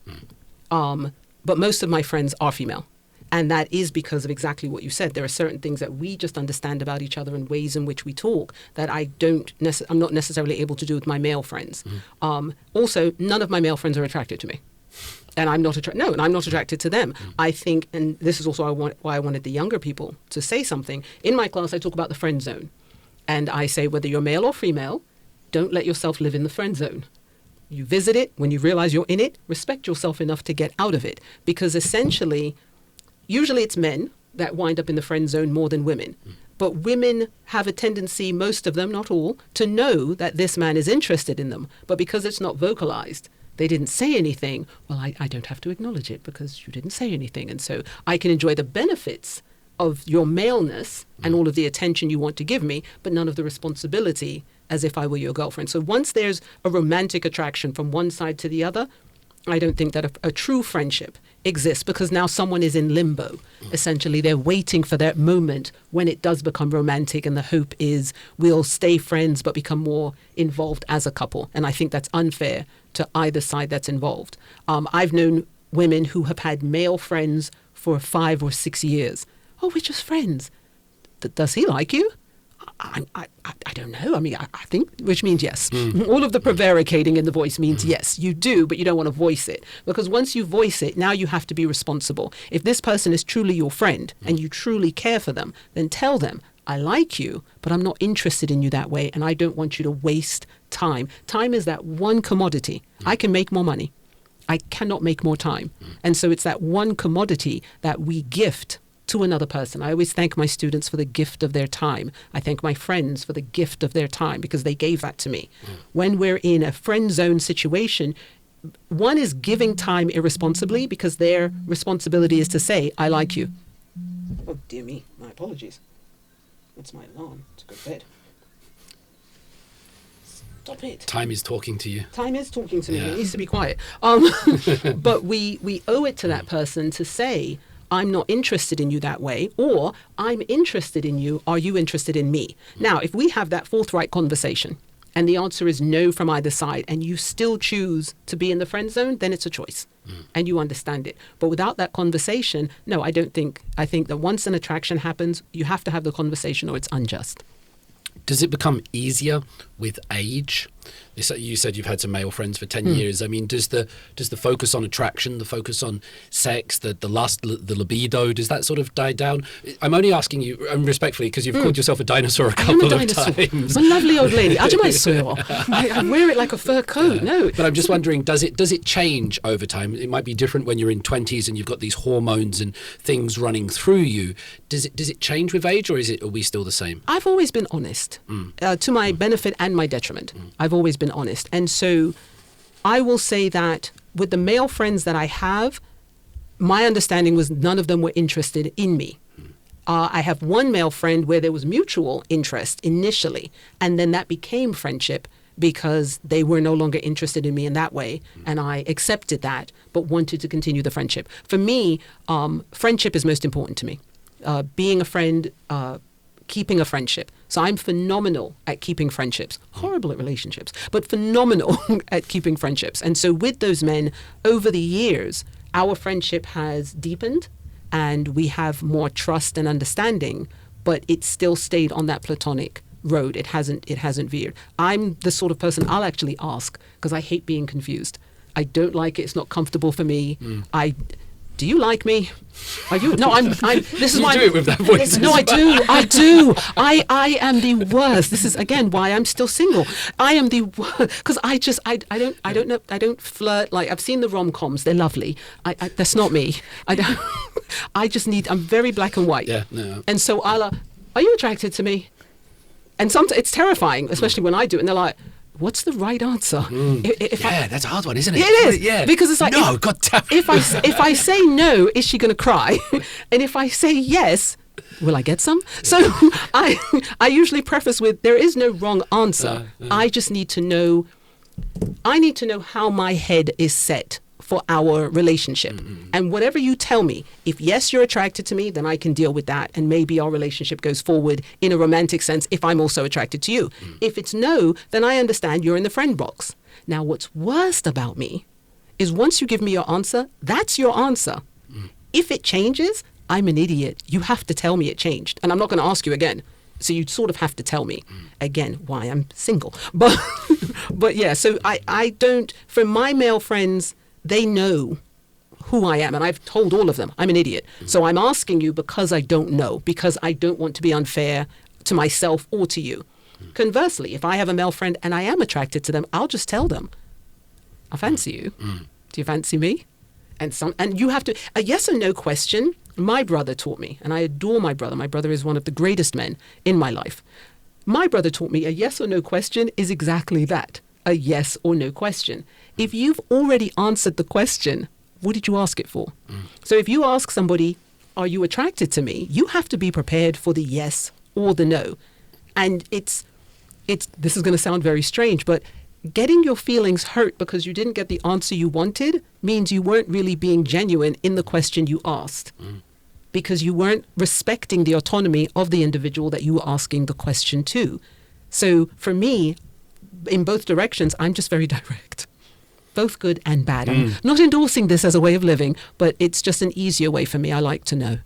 But most of my friends are female. And that is because of exactly what you said. There are certain things that we just understand about each other and ways in which we talk that I'm not necessarily able to do with my male friends. Also, none of my male friends are attracted to me. And I'm not attracted to them. I think, and this is also why I wanted the younger people to say something. In my class, I talk about the friend zone. And I say, whether you're male or female, don't let yourself live in the friend zone. You visit it. When you realize you're in it, respect yourself enough to get out of it. Because essentially, usually it's men that wind up in the friend zone more than women. But women have a tendency, most of them, not all, to know that this man is interested in them. But because it's not vocalized, they didn't say anything. Well, I don't have to acknowledge it because you didn't say anything. And so I can enjoy the benefits of your maleness and all of the attention you want to give me, but none of the responsibility as if I were your girlfriend. So once there's a romantic attraction from one side to the other, I don't think that a true friendship exists because now someone is in limbo. Essentially, they're waiting for that moment when it does become romantic, and the hope is we'll stay friends but become more involved as a couple. And I think that's unfair to either side that's involved. I've known women who have had male friends for 5 or 6 years. Oh, we're just friends. Does he like you? I don't know. I mean, I think, which means yes. All of the prevaricating in the voice means yes, you do, but you don't want to voice it. Because once you voice it, now you have to be responsible. If this person is truly your friend and you truly care for them, then tell them, I like you, but I'm not interested in you that way, and I don't want you to waste time. Time is that one commodity. I can make more money. I cannot make more time. And so it's that one commodity that we gift to another person. I always thank my students for the gift of their time. I thank my friends for the gift of their time because they gave that to me. When we're in a friend zone situation, one is giving time irresponsibly because their responsibility is to say, I like you. Oh, dear me. My apologies. That's my alarm to go to bed. Stop it. Time is talking to you. Time is talking to me. Yeah. It needs to be quiet. But we owe it to that person to say, I'm not interested in you that way, or I'm interested in you. Are you interested in me? Now, if we have that forthright conversation and the answer is no from either side and you still choose to be in the friend zone, then it's a choice and you understand it. But without that conversation, no, I think that once an attraction happens, you have to have the conversation or it's unjust. Does it become easier with age? You said you've had some male friends for 10 years. I mean, does the focus on attraction, the focus on sex, the lust, the libido, does that sort of die down? I'm only asking you respectfully because you've called yourself a dinosaur a couple of times. I'm a lovely old lady. I wear it like a fur coat. No. But I'm just wondering, does it change over time? It might be different when you're in 20s and you've got these hormones and things running through you. Does it change with age, or are we still the same? I've always been honest to my benefit and my detriment. I've always been honest. And so I will say that with the male friends that I have, my understanding was none of them were interested in me. I have one male friend where there was mutual interest initially, and then that became friendship because they were no longer interested in me in that way. And I accepted that, but wanted to continue the friendship. For me, friendship is most important to me. Being a friend, keeping a friendship. So I'm phenomenal at keeping friendships, horrible at relationships, but phenomenal at keeping friendships. And so with those men, over the years, our friendship has deepened and we have more trust and understanding, but it still stayed on that platonic road. It hasn't veered. I'm the sort of person I'll actually ask because I hate being confused. I don't like it. It's not comfortable for me. Do you like me? Are you? No, I'm. This is you why. Do it with that voice. No, I do. I am the worst. This is again why I'm still single. I am the worst because I don't know. I don't flirt. Like I've seen the rom-coms. They're lovely. That's not me. I don't. I'm very black and white. Yeah. No. And so are you attracted to me? And sometimes it's terrifying, especially when I do it. And they're like, what's the right answer? That's a hard one, isn't it? It is. Yeah. Because it's like, no, God damn it. if I say no, is she going to cry? And if I say yes, will I get some? So I usually preface with, there is no wrong answer. I just need to know, how my head is set for our relationship. And whatever you tell me, if yes, you're attracted to me, then I can deal with that. And maybe our relationship goes forward in a romantic sense if I'm also attracted to you. If it's no, then I understand you're in the friend box. Now, what's worst about me is once you give me your answer, that's your answer. If it changes, I'm an idiot. You have to tell me it changed. And I'm not going to ask you again. So you sort of have to tell me again why I'm single. But yeah, so I don't, for my male friends, they know who I am, and I've told all of them I'm an idiot. So I'm asking you because I don't know, because I don't want to be unfair to myself or to you. Conversely, if I have a male friend and I am attracted to them, I'll just tell them, I fancy you. Do you fancy me? And you have to, a yes or no question, my brother taught me, and I adore my brother. My brother is one of the greatest men in my life. My brother taught me a yes or no question is exactly that. A yes or no question. If you've already answered the question, what did you ask it for? So if you ask somebody, are you attracted to me? You have to be prepared for the yes or the no. And this is going to sound very strange, but getting your feelings hurt because you didn't get the answer you wanted means you weren't really being genuine in the question you asked. Because you weren't respecting the autonomy of the individual that you were asking the question to. So for me, in both directions, I'm just very direct. Both good and bad. I'm not endorsing this as a way of living, but it's just an easier way for me. I like to know.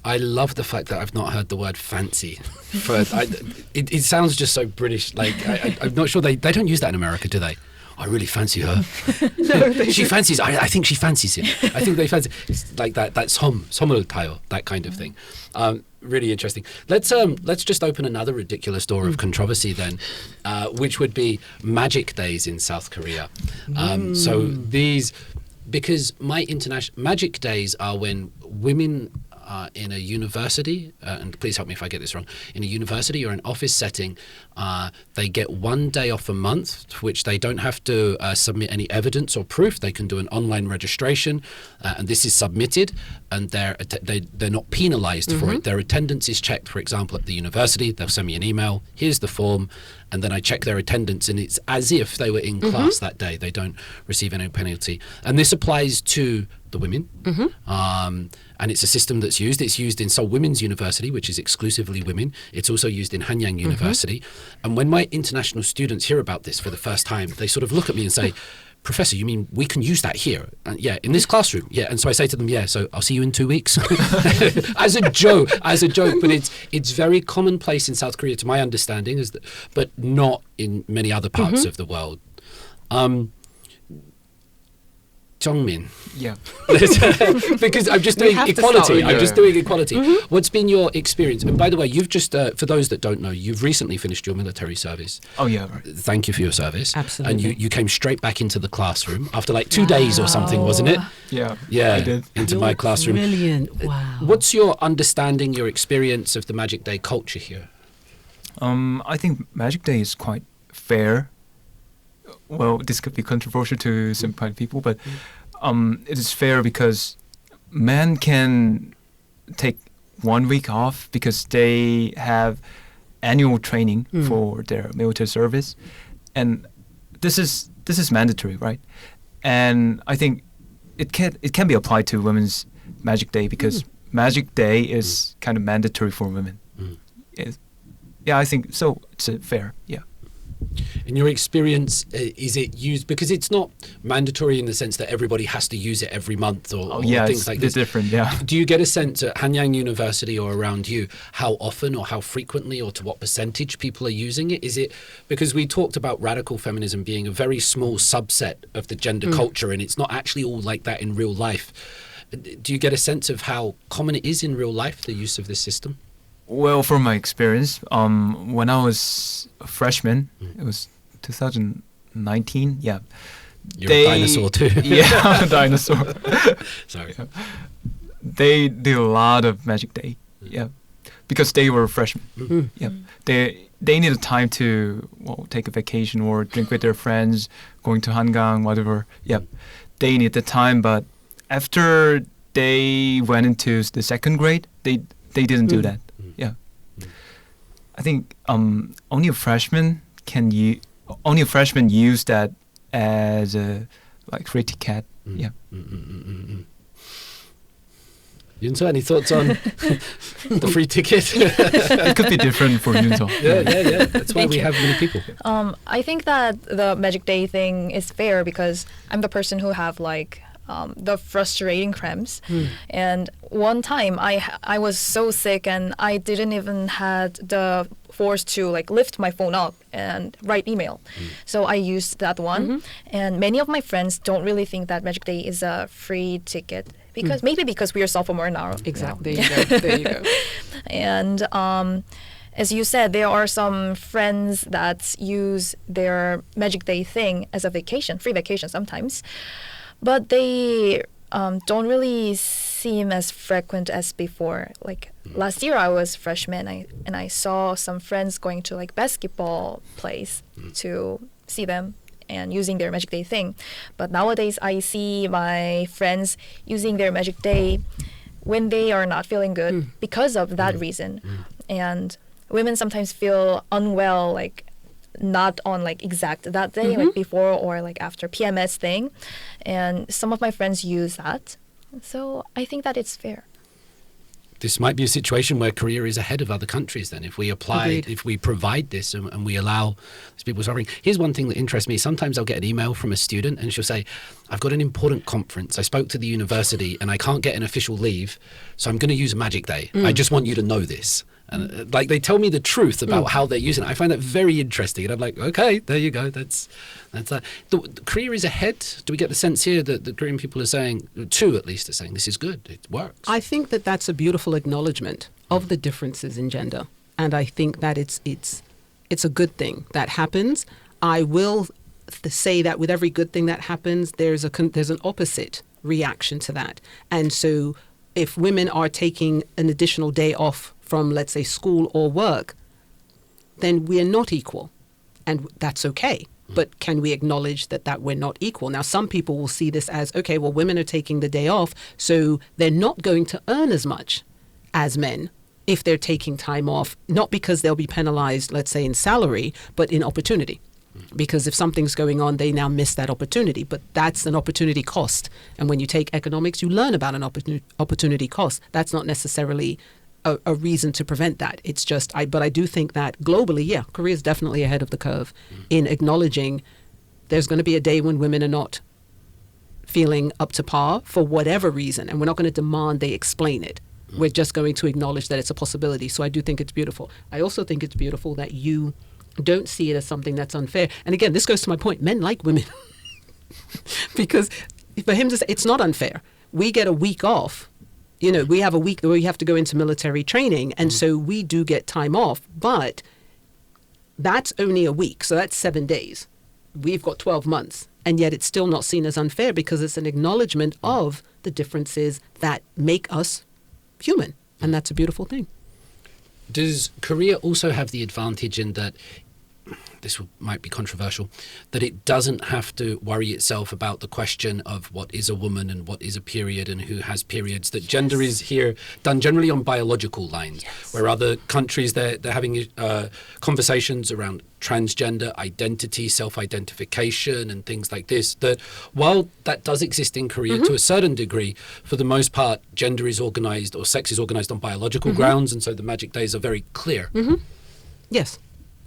I love the fact that I've not heard the word fancy. It sounds just so British. Like I'm not sure they don't use that in America, do they? I really fancy her. No, she fancies. I think she fancies him. I think they fancy. It's like that. That's somul tayo, that kind of thing. Really interesting. Let's just open another ridiculous door of controversy then, which would be magic days in South Korea. So these, because magic days are when women in a university, and please help me if I get this wrong, in a university or an office setting, they get 1 day off a month, to which they don't have to submit any evidence or proof. They can do an online registration, and this is submitted, and they're not penalized for it. Their attendance is checked, for example, at the university. They'll send me an email, here's the form, and then I check their attendance, and it's as if they were in class that day. They don't receive any penalty. And this applies to the women, and it's a system that's used. It's used in Seoul Women's University, which is exclusively women. It's also used in Hanyang University. And when my international students hear about this for the first time, they sort of look at me and say, Professor, you mean we can use that here? And yeah, in this classroom. Yeah. And so I say to them, yeah, so I'll see you in 2 weeks. as a joke. But it's very commonplace in South Korea, to my understanding, but not in many other parts of the world. Jongmin. Yeah. Because I'm just doing equality. What's been your experience? And by the way, you've just, for those that don't know, you've recently finished your military service. Oh, yeah. Right. Thank you for your service. Absolutely. And you came straight back into the classroom after like 2 days or something, wasn't it? Yeah. Yeah. I did. Into my classroom. Brilliant. Wow. What's your understanding, your experience of the Magic Day culture here? I think Magic Day is quite fair. Well, this could be controversial to some kind of people, but it is fair because men can take 1 week off because they have annual training for their military service, and this is mandatory, right? And I think it can be applied to Women's Magic Day because Magic Day is kind of mandatory for women. Yeah, I think so. It's fair. Yeah. In your experience, is it used because it's not mandatory in the sense that everybody has to use it every month or things like this? It's different. Yeah. Do you get a sense at Hanyang University or around you how often or how frequently or to what percentage people are using it? Is it because we talked about radical feminism being a very small subset of the gender culture and it's not actually all like that in real life? Do you get a sense of how common it is in real life, the use of this system? Well, from my experience, when I was a freshman, it was 2019. Yeah, you're a dinosaur too. Yeah, I'm a dinosaur. Sorry. Yeah. They did a lot of Magic Day. Yeah, because they were freshmen. Yeah, they needed time to take a vacation or drink with their friends, going to Hanyang, whatever. Yeah, they needed the time. But after they went into the second grade, they didn't do that. Yeah, I think only a freshman use that as a free ticket. Yeah. Yunso, any thoughts on the free ticket? It could be different for Yunso. Yeah. That's why we have many people. I think that the Magic Day thing is fair because I'm the person who have the frustrating cramps. And one time I was so sick and I didn't even had the force to lift my phone up and write email. So I used that one. And many of my friends don't really think that Magic Day is a free ticket because maybe because we are sophomore now. Exactly. There you go. And as you said, there are some friends that use their Magic Day thing as a vacation, free vacation sometimes. But they don't really seem as frequent as before. Last year I was freshman and I saw some friends going to basketball place to see them and using their Magic Day thing. But nowadays I see my friends using their Magic Day when they are not feeling good because of that reason. And women sometimes feel unwell not on exact that day before or after PMS thing, and some of my friends use that, so I think that it's fair. This might be a situation where Korea is ahead of other countries then if we apply, if we provide this and we allow these people suffering. Here's one thing that interests me. Sometimes I'll get an email from a student and she'll say, I've got an important conference. I spoke to the university and I can't get an official leave, so I'm going to use Magic Day. I just want you to know this. And they tell me the truth about how they're using it. I find that very interesting. And I'm like, okay, there you go. That's that. Korea is ahead. Do we get the sense here that the Korean people are saying, two at least, are saying this is good, it works? I think that that's a beautiful acknowledgement of the differences in gender. And I think that it's a good thing that happens. I will say that with every good thing that happens, there's an opposite reaction to that. And so if women are taking an additional day off from, let's say, school or work, then we're not equal. And that's okay. But can we acknowledge that we're not equal? Now, some people will see this as, okay, well, women are taking the day off, so they're not going to earn as much as men if they're taking time off, not because they'll be penalized, let's say, in salary, but in opportunity. Because if something's going on, they now miss that opportunity. But that's an opportunity cost. And when you take economics, you learn about an opportunity cost. That's not necessarily a reason to prevent that. It's just, but I do think that globally, Korea is definitely ahead of the curve in acknowledging there's going to be a day when women are not feeling up to par for whatever reason. And we're not going to demand they explain it. We're just going to acknowledge that it's a possibility. So I do think it's beautiful. I also think it's beautiful that you don't see it as something that's unfair. And again, this goes to my point. Men like women. Because for him to say, it's not unfair. We get a week off. We have a week where we have to go into military training. And so we do get time off. But that's only a week. So that's 7 days. We've got 12 months. And yet it's still not seen as unfair because it's an acknowledgement of the differences that make us human. And that's a beautiful thing. Does Korea also have the advantage in that this might be controversial, that it doesn't have to worry itself about the question of what is a woman and what is a period and who has periods, that gender is here done generally on biological lines, where other countries, they're having conversations around transgender identity, self-identification and things like this, that while that does exist in Korea to a certain degree, for the most part, gender is organized or sex is organized on biological grounds, and so the magic days are very clear. Yes.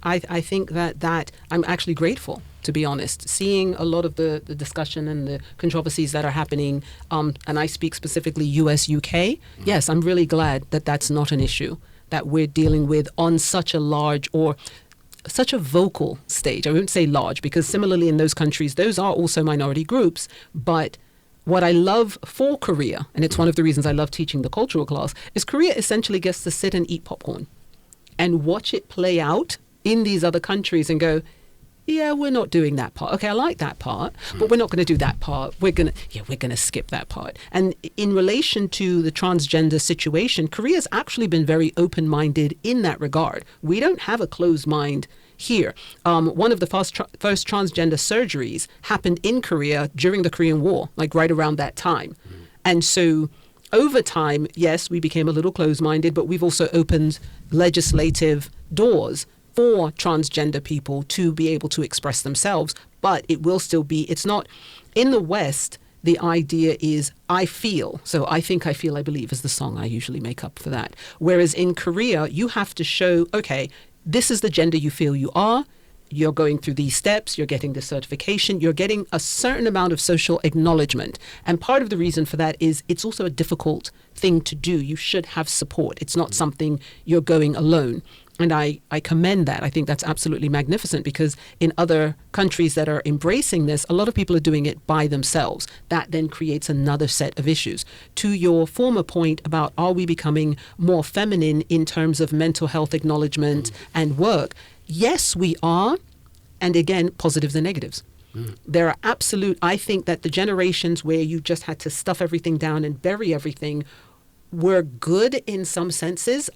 I think that I'm actually grateful, to be honest, seeing a lot of the discussion and the controversies that are happening, and I speak specifically US, UK. Yes, I'm really glad that that's not an issue that we're dealing with on such a large or such a vocal stage. I won't say large, because similarly in those countries, those are also minority groups. But what I love for Korea, and it's one of the reasons I love teaching the cultural class, is Korea essentially gets to sit and eat popcorn and watch it play out in these other countries and go, yeah, we're not doing that part. Okay, I like that part, but we're not going to do that part. We're going to skip that part. And in relation to the transgender situation, Korea's actually been very open-minded in that regard. We don't have a closed mind here. One of the first transgender surgeries happened in Korea during the Korean War, like right around that time. And so over time, yes, we became a little closed-minded, but we've also opened legislative doors for transgender people to be able to express themselves. But it will still be, it's not, in the West, the idea is I feel. So I think, I feel, I believe is the song I usually make up for that. Whereas in Korea, you have to show, okay, this is the gender you feel you are. You're going through these steps, you're getting the certification, you're getting a certain amount of social acknowledgement. And part of the reason for that is it's also a difficult thing to do. You should have support. It's not something you're going alone. And I commend that. I think that's absolutely magnificent, because in other countries that are embracing this, a lot of people are doing it by themselves. That then creates another set of issues. To your former point about, are we becoming more feminine in terms of mental health acknowledgement and work? Yes, we are. And again, positives and negatives. There are absolute, I think that the generations where you just had to stuff everything down and bury everything were good in some senses.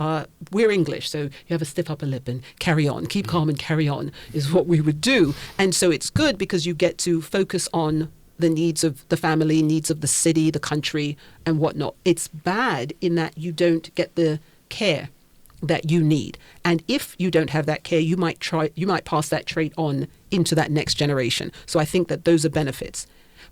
We're English, so you have a stiff upper lip and carry on, keep calm and carry on is what we would do. And so it's good because you get to focus on the needs of the family, needs of the city, the country and whatnot. It's bad in that you don't get the care that you need. And if you don't have that care, you might pass that trait on into that next generation. So I think that those are benefits.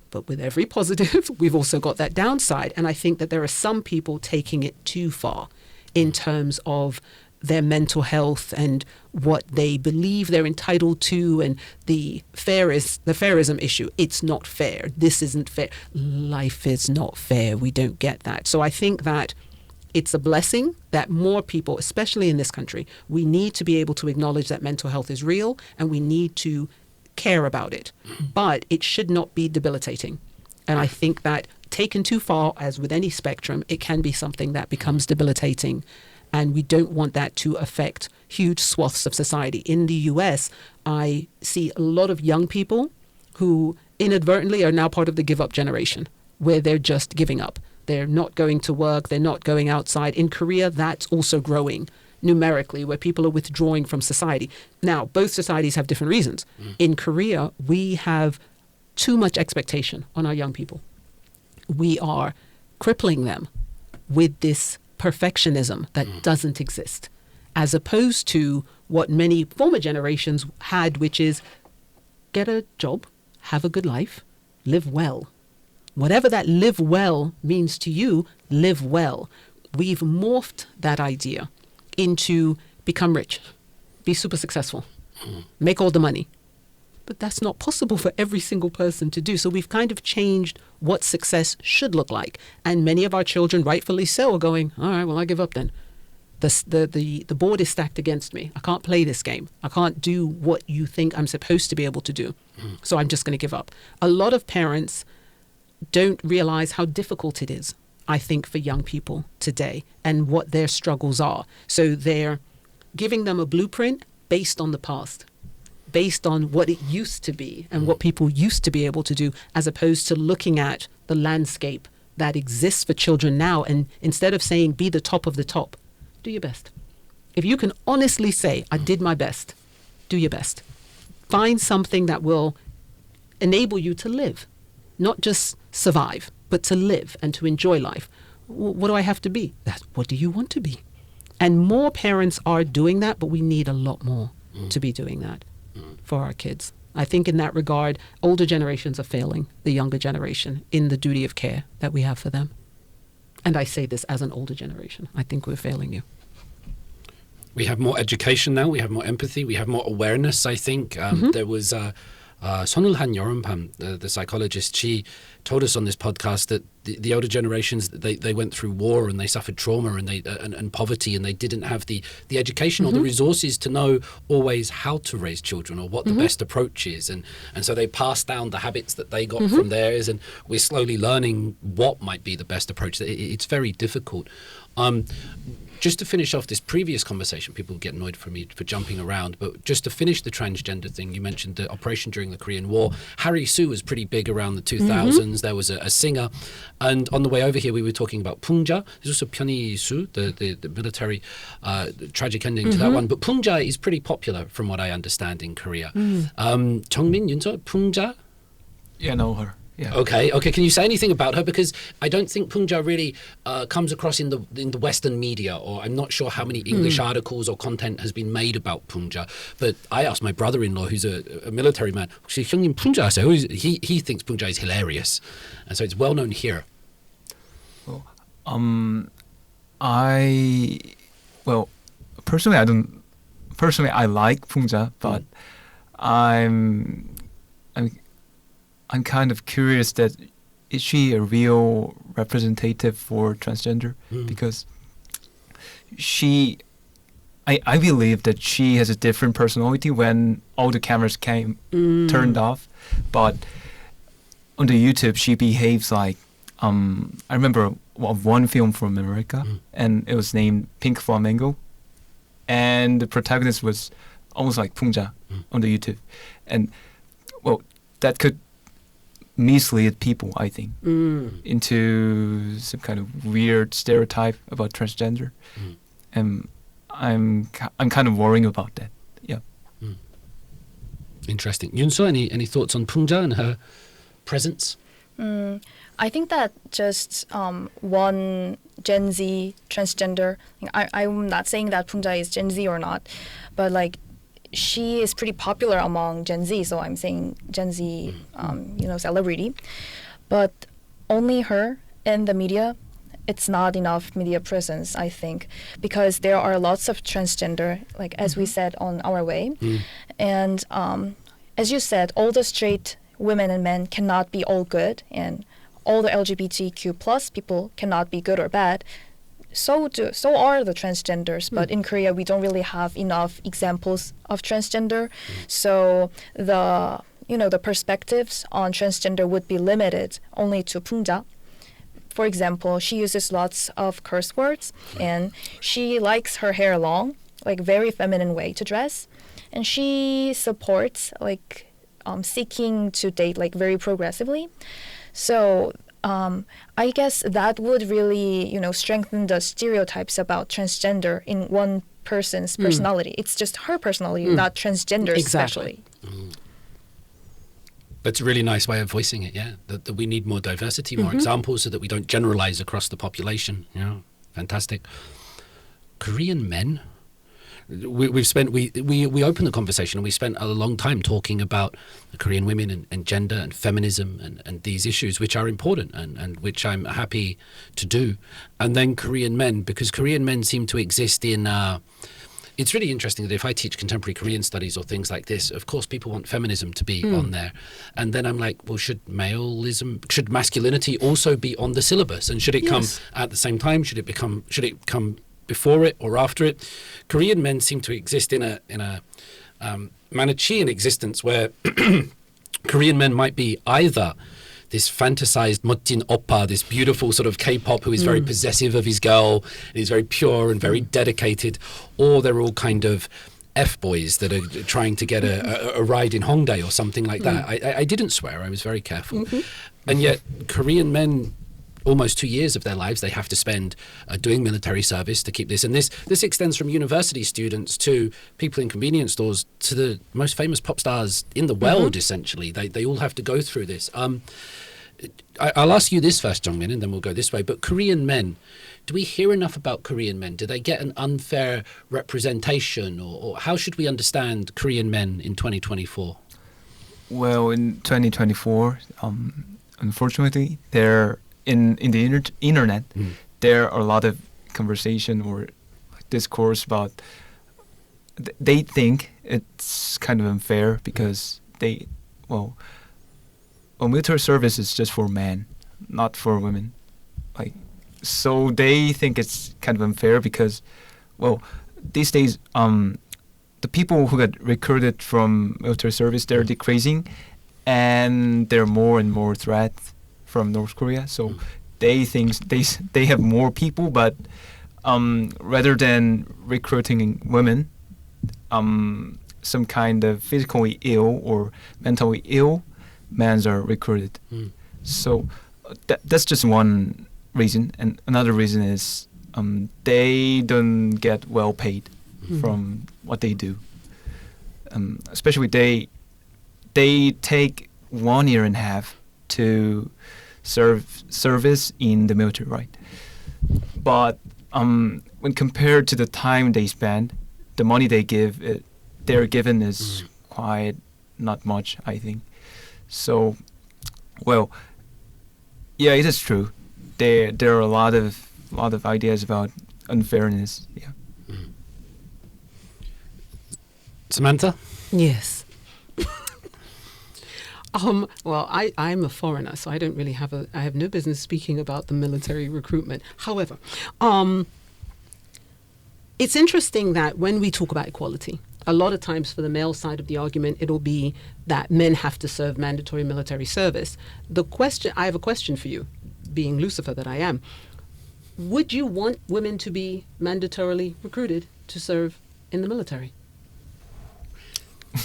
But with every positive, we've also got that downside. And I think that there are some people taking it too far in terms of their mental health and what they believe they're entitled to, and the fairism issue. It's not fair. This isn't fair. Life is not fair. We don't get that. So I think that it's a blessing that more people, especially in this country, we need to be able to acknowledge that mental health is real and we need to care about it, but it should not be debilitating. And I think that taken too far, as with any spectrum, it can be something that becomes debilitating, and we don't want that to affect huge swaths of society. In the US, I see a lot of young people who inadvertently are now part of the give up generation, where they're just giving up. They're not going to work, they're not going outside. In Korea, that's also growing numerically, where people are withdrawing from society. Now, both societies have different reasons. In Korea, we have too much expectation on our young people. We are crippling them with this perfectionism that doesn't exist, as opposed to what many former generations had, which is get a job, have a good life, live well. Whatever that live well means to you, live well. We've morphed that idea into become rich, be super successful, make all the money. But that's not possible for every single person to do. So we've kind of changed what success should look like. And many of our children, rightfully so, are going, all right, well, I give up then. The board is stacked against me. I can't play this game. I can't do what you think I'm supposed to be able to do. So I'm just going to give up. A lot of parents don't realize how difficult it is, I think, for young people today and what their struggles are. So they're giving them a blueprint based on the past, based on what it used to be and what people used to be able to do, as opposed to looking at the landscape that exists for children now. And instead of saying, be the top of the top, do your best. If you can honestly say, I did my best, do your best. Find something that will enable you to live, not just survive, but to live and to enjoy life. What do I have to be? What do you want to be? And more parents are doing that, but we need a lot more to be doing that for our kids. I think in that regard, older generations are failing the younger generation in the duty of care that we have for them. And I say this as an older generation. I think we're failing you. We have more education now. We have more empathy. We have more awareness, I think. There was Sonulhan Yorumpam, the psychologist. She told us on this podcast that the older generations, they went through war and they suffered trauma and poverty, and they didn't have the education or the resources to know always how to raise children or what the best approach is. And so they passed down the habits that they got from theirs, and we're slowly learning what might be the best approach. It's very difficult. Just to finish off this previous conversation, people get annoyed for me for jumping around, but just to finish the transgender thing, you mentioned the operation during the Korean War. Harry Soo was pretty big around the 2000s. There was a singer. And on the way over here, we were talking about Poongja. There's also Pyonhee Soo, the military tragic ending to that one. But Poongja is pretty popular from what I understand in Korea. Jungmin, Yunso, Poongja? Yeah, I know her. Yeah. Okay. Can you say anything about her? Because I don't think Poongja really comes across in the Western media, or I'm not sure how many English articles or content has been made about Poongja. But I asked my brother-in-law, who's a military man, he thinks Poongja is hilarious, and so it's well known here. Well, personally, I like Poongja, but I'm kind of curious that is she a real representative for transgender? Because I believe that she has a different personality when all the cameras turned off, but on the YouTube she behaves like I remember one film from America, and it was named Pink Flamingo, and the protagonist was almost like Poongja on the YouTube, and well, that could mislead people, I think, into some kind of weird stereotype about transgender, and I'm kind of worrying about that. Yeah. Interesting. Yunso, any thoughts on Poongja and her presence? I think that just one Gen Z transgender. I'm not saying that Poongja is Gen Z or not, but like, she is pretty popular among Gen Z, so I'm saying Gen Z, celebrity. But only her in the media, it's not enough media presence, I think, because there are lots of transgender, like as we said on our way. And as you said, all the straight women and men cannot be all good, and all the LGBTQ plus people cannot be good or bad. So are the transgenders, but in Korea we don't really have enough examples of transgender. So the perspectives on transgender would be limited only to Poongja. For example, she uses lots of curse words, and she likes her hair long, like very feminine way to dress, and she supports like seeking to date like very progressively. So I guess that would really, strengthen the stereotypes about transgender in one person's personality. It's just her personality, not transgender especially. That's a really nice way of voicing it, yeah. That we need more diversity, more examples, so that we don't generalize across the population. Yeah, fantastic. Korean men. We opened the conversation and we spent a long time talking about the Korean women and gender and feminism and these issues, which are important and which I'm happy to do. And then Korean men, because Korean men seem to exist in... it's really interesting that if I teach contemporary Korean studies or things like this, of course people want feminism to be on there. And then I'm like, well, should masculinity also be on the syllabus? And should it come at the same time? Should it come before it or after it? Korean men seem to exist in a Manichean existence where Korean men might be either this fantasized 멋진 oppa, this beautiful sort of K-pop who is very possessive of his girl, and is very pure and very dedicated, or they're all kind of F-boys that are trying to get a ride in Hongdae or something like that. I didn't swear, I was very careful. And yet Korean men almost 2 years of their lives they have to spend doing military service to keep this. And this extends from university students to people in convenience stores to the most famous pop stars in the world, essentially. They all have to go through this. I'll ask you this first, Jongmin, and then we'll go this way. But Korean men, do we hear enough about Korean men? Do they get an unfair representation? Or how should we understand Korean men in 2024? Well, in 2024, unfortunately, there in the internet, there are a lot of conversation or discourse about. They think it's kind of unfair because military service is just for men, not for women. So they think it's kind of unfair because, these days, the people who get recruited from military service, they're decreasing, and there are more and more threats from North Korea. So they think they have more people, but rather than recruiting women, some kind of physically ill or mentally ill men are recruited. So that's just one reason, and another reason is they don't get well paid from what they do. Especially they take 1.5 years to service in the military, right? But when compared to the time they spend, the money they're given is quite not much, I think. So, yeah, it is true. There are a lot of ideas about unfairness. Yeah. Samantha? Yes. Well, I'm a foreigner, so I don't really I have no business speaking about the military recruitment. However, it's interesting that when we talk about equality, a lot of times for the male side of the argument, it'll be that men have to serve mandatory military service. I have a question for you, being Lucifer that I am. Would you want women to be mandatorily recruited to serve in the military?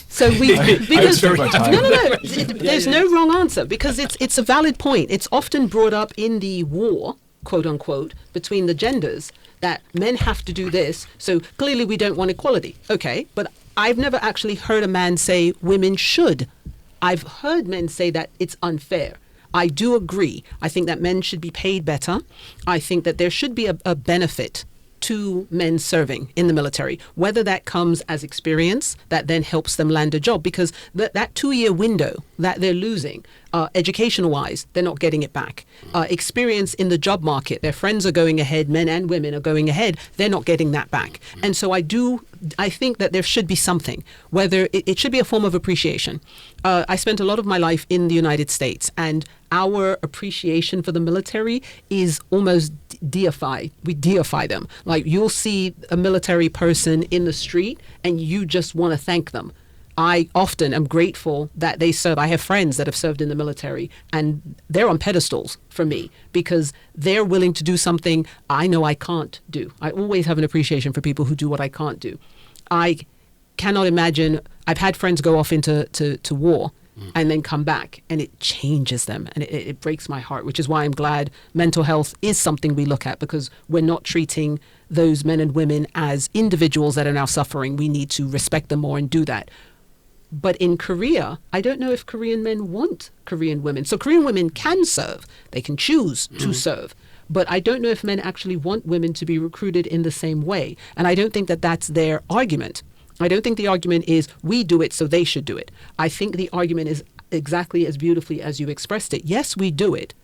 So because no, there's no wrong answer, because it's a valid point. It's often brought up in the war, quote unquote, between the genders that men have to do this. So clearly we don't want equality. Okay, but I've never actually heard a man say women should. I've heard men say that it's unfair. I do agree. I think that men should be paid better. I think that there should be a benefit to men serving in the military, whether that comes as experience that then helps them land a job, because that 2-year window that they're losing, education-wise, they're not getting it back. Experience in the job market, their friends are going ahead, men and women are going ahead, they're not getting that back. And so I think that there should be something, whether it should be a form of appreciation. I spent a lot of my life in the United States, and our appreciation for the military is almost deified. We deify them. Like, you'll see a military person in the street and you just want to thank them. I often am grateful that they serve. I have friends that have served in the military, and they're on pedestals for me because they're willing to do something I know I can't do. I always have an appreciation for people who do what I can't do. I cannot imagine. I've had friends go off into war and then come back, and it changes them, and it breaks my heart, which is why I'm glad mental health is something we look at, because we're not treating those men and women as individuals that are now suffering. We need to respect them more and do that. But in Korea, I don't know if Korean men want Korean women. So Korean women can serve. They can choose to serve. But I don't know if men actually want women to be recruited in the same way. And I don't think that that's their argument. I don't think the argument is we do it so they should do it. I think the argument is exactly as beautifully as you expressed it. Yes, we do it.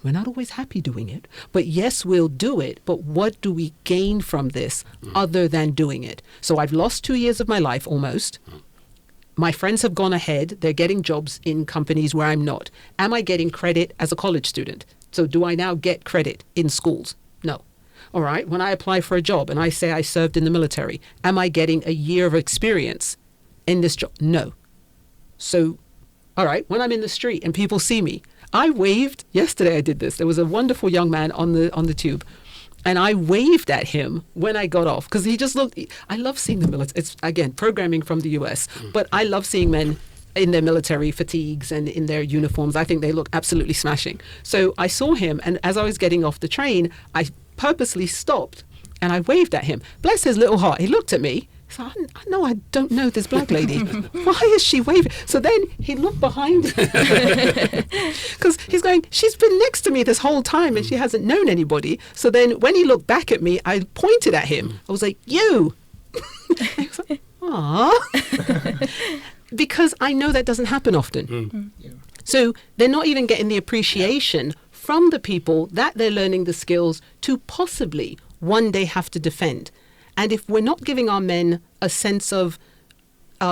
We're not always happy doing it. But yes, we'll do it. But what do we gain from this other than doing it? So I've lost 2 years of my life almost. My friends have gone ahead. They're getting jobs in companies where I'm not. Am I getting credit as a college student? So do I now get credit in schools? No. All right. When I apply for a job and I say I served in the military, am I getting a year of experience in this job? No. So, all right. When I'm in the street and people see me, I waved. Yesterday I did this. There was a wonderful young man on the tube. And I waved at him when I got off because he just looked. I love seeing the military. It's, again, programming from the US. But I love seeing men in their military fatigues and in their uniforms. I think they look absolutely smashing. So I saw him, and as I was getting off the train, I purposely stopped and I waved at him. Bless his little heart. He looked at me. So I know I don't know this black lady. Why is she waving? So then he looked behind because he's going, she's been next to me this whole time and she hasn't known anybody. So then when he looked back at me, I pointed at him. I was like, you. He was like, aw. Because I know that doesn't happen often. Yeah. So they're not even getting the appreciation from the people that they're learning the skills to possibly one day have to defend. And if we're not giving our men a sense of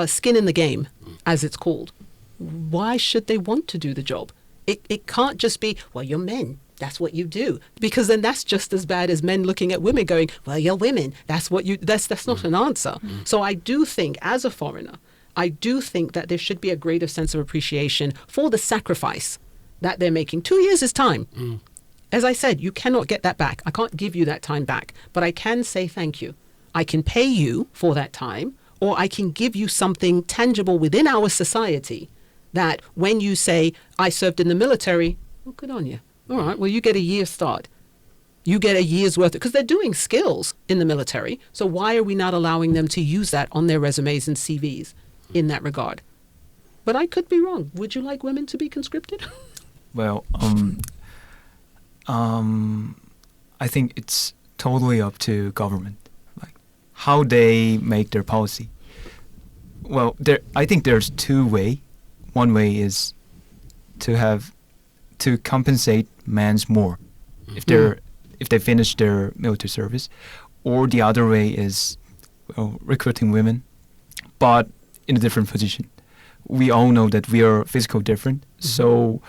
skin in the game, as it's called, why should they want to do the job? It can't just be, well, you're men, that's what you do. Because then that's just as bad as men looking at women going, well, you're women, that's what you, that's not an answer. So I do think, as a foreigner, I do think that there should be a greater sense of appreciation for the sacrifice that they're making. 2 years is time. As I said, you cannot get that back. I can't give you that time back, but I can say thank you. I can pay you for that time, or I can give you something tangible within our society that when you say, I served in the military, well, good on you. All right, well, you get a year's start. You get a year's worth, because they're doing skills in the military. So why are we not allowing them to use that on their resumes and CVs in that regard? But I could be wrong. Would you like women to be conscripted? Well, I think it's totally up to government, like how they make their policy. Well, I think there's two ways. One way is to compensate men more if they finish their military service, or the other way is recruiting women, but in a different position. We all know that we are physically different, so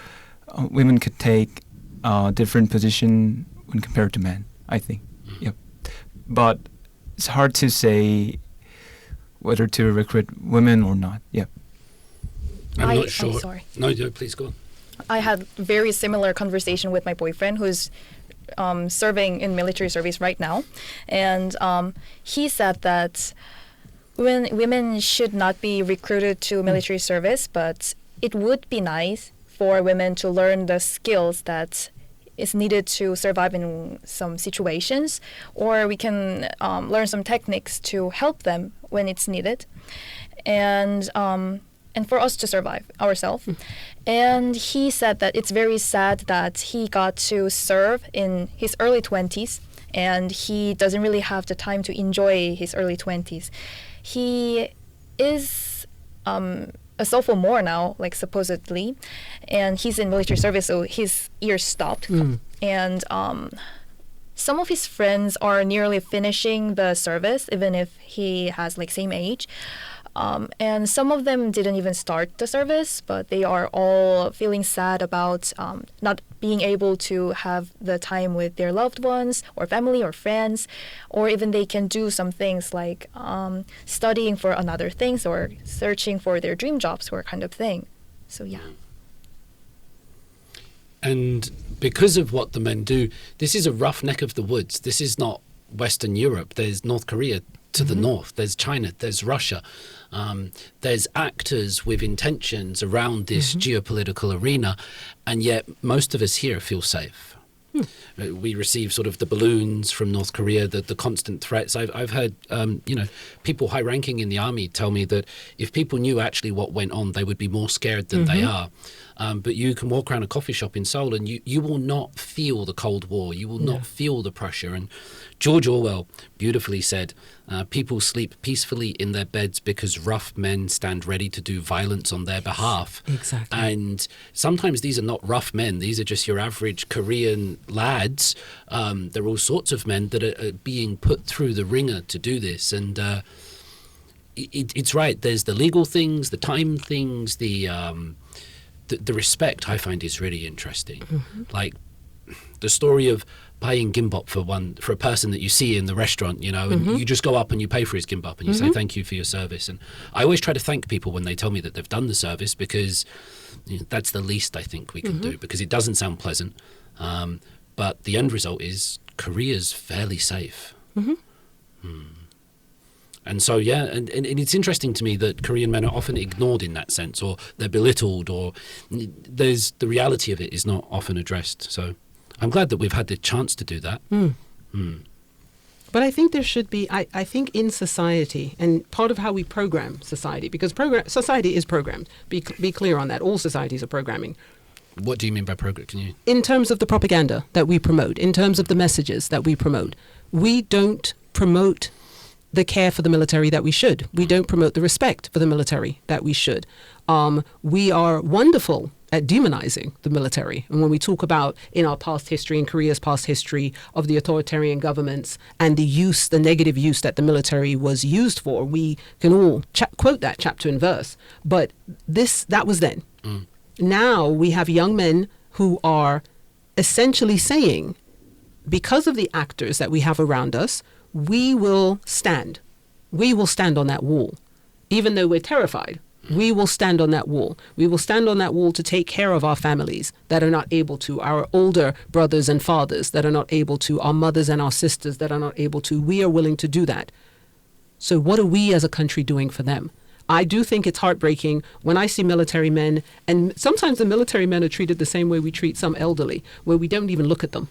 women could take a different position when compared to men, I think. Yep. But it's hard to say whether to recruit women or not. Yeah. I'm not sure. I'm sorry. No, please go on. I had very similar conversation with my boyfriend who's serving in military service right now. And he said that women should not be recruited to military service, but it would be nice for women to learn the skills that is needed to survive in some situations, or we can learn some techniques to help them when it's needed, and for us to survive ourselves. And he said that it's very sad that he got to serve in his early 20s, and he doesn't really have the time to enjoy his early 20s. He is a sophomore now, like supposedly, and he's in military service, so his years stopped. And some of his friends are nearly finishing the service, even if he has like same age. And some of them didn't even start the service, but they are all feeling sad about not being able to have the time with their loved ones or family or friends, or even they can do some things like studying for another things or searching for their dream jobs or kind of thing. So yeah. And because of what the men do, this is a rough neck of the woods. This is not Western Europe. There's North Korea to the north, there's China, there's Russia, there's actors with intentions around this geopolitical arena, and yet most of us here feel safe. We receive sort of the balloons from North Korea, the constant threats. I've heard people high ranking in the army tell me that if people knew actually what went on, they would be more scared than they are. But you can walk around a coffee shop in Seoul and you will not feel the Cold War. You will not feel the pressure. And George Orwell beautifully said, people sleep peacefully in their beds because rough men stand ready to do violence on their behalf. Exactly. And sometimes these are not rough men. These are just your average Korean lads. There are all sorts of men that are being put through the ringer to do this. And it's right. There's the legal things, the time things, the respect I find is really interesting. Like the story of paying gimbap for a person that you see in the restaurant, and you just go up and you pay for his gimbap and you say thank you for your service. And I always try to thank people when they tell me that they've done the service, because that's the least I think we can do, because it doesn't sound pleasant. But the end result is Korea's fairly safe. And so, yeah, and it's interesting to me that Korean men are often ignored in that sense, or they're belittled, or the reality of it is not often addressed. So I'm glad that we've had the chance to do that. But I think there should be, I think in society, and part of how we program society, because society is programmed, be clear on that, all societies are programming. What do you mean by program? Can you? In terms of the propaganda that we promote, in terms of the messages that we promote, we don't promote the care for the military that we should. We don't promote the respect for the military that we should. We are wonderful at demonizing the military. And when we talk about in our past history, in Korea's past history of the authoritarian governments and the negative use that the military was used for, we can all quote that chapter and verse. But that was then. Now we have young men who are essentially saying, because of the actors that we have around us, we will stand. We will stand on that wall. Even though we're terrified, we will stand on that wall. We will stand on that wall to take care of our families that are not able to, our older brothers and fathers that are not able to, our mothers and our sisters that are not able to. We are willing to do that. So what are we as a country doing for them? I do think it's heartbreaking when I see military men, and sometimes the military men are treated the same way we treat some elderly, where we don't even look at them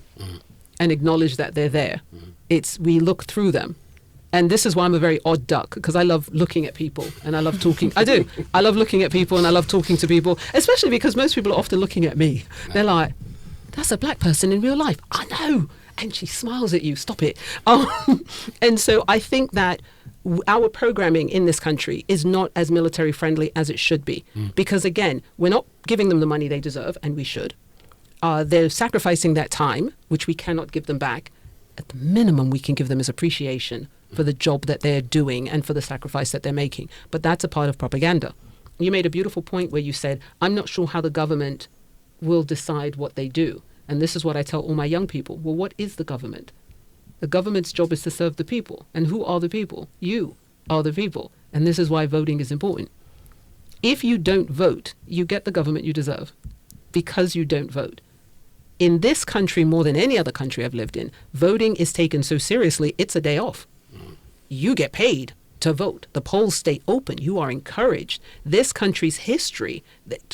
and acknowledge that they're there. We look through them. And this is why I'm a very odd duck, because I love looking at people and I love talking. I do. I love looking at people and I love talking to people, especially because most people are often looking at me. They're like, that's a black person in real life. I know. And she smiles at you. Stop it. And so I think that our programming in this country is not as military friendly as it should be. Because again, we're not giving them the money they deserve, and we should. They're sacrificing that time, which we cannot give them back. At the minimum, we can give them is appreciation for the job that they're doing and for the sacrifice that they're making. But that's a part of propaganda. You made a beautiful point where you said, I'm not sure how the government will decide what they do. And this is what I tell all my young people. Well, what is the government? The government's job is to serve the people. And who are the people? You are the people. And this is why voting is important. If you don't vote, you get the government you deserve because you don't vote. In this country, more than any other country I've lived in, voting is taken so seriously, it's a day off. You get paid to vote. The polls stay open. You are encouraged. This country's history,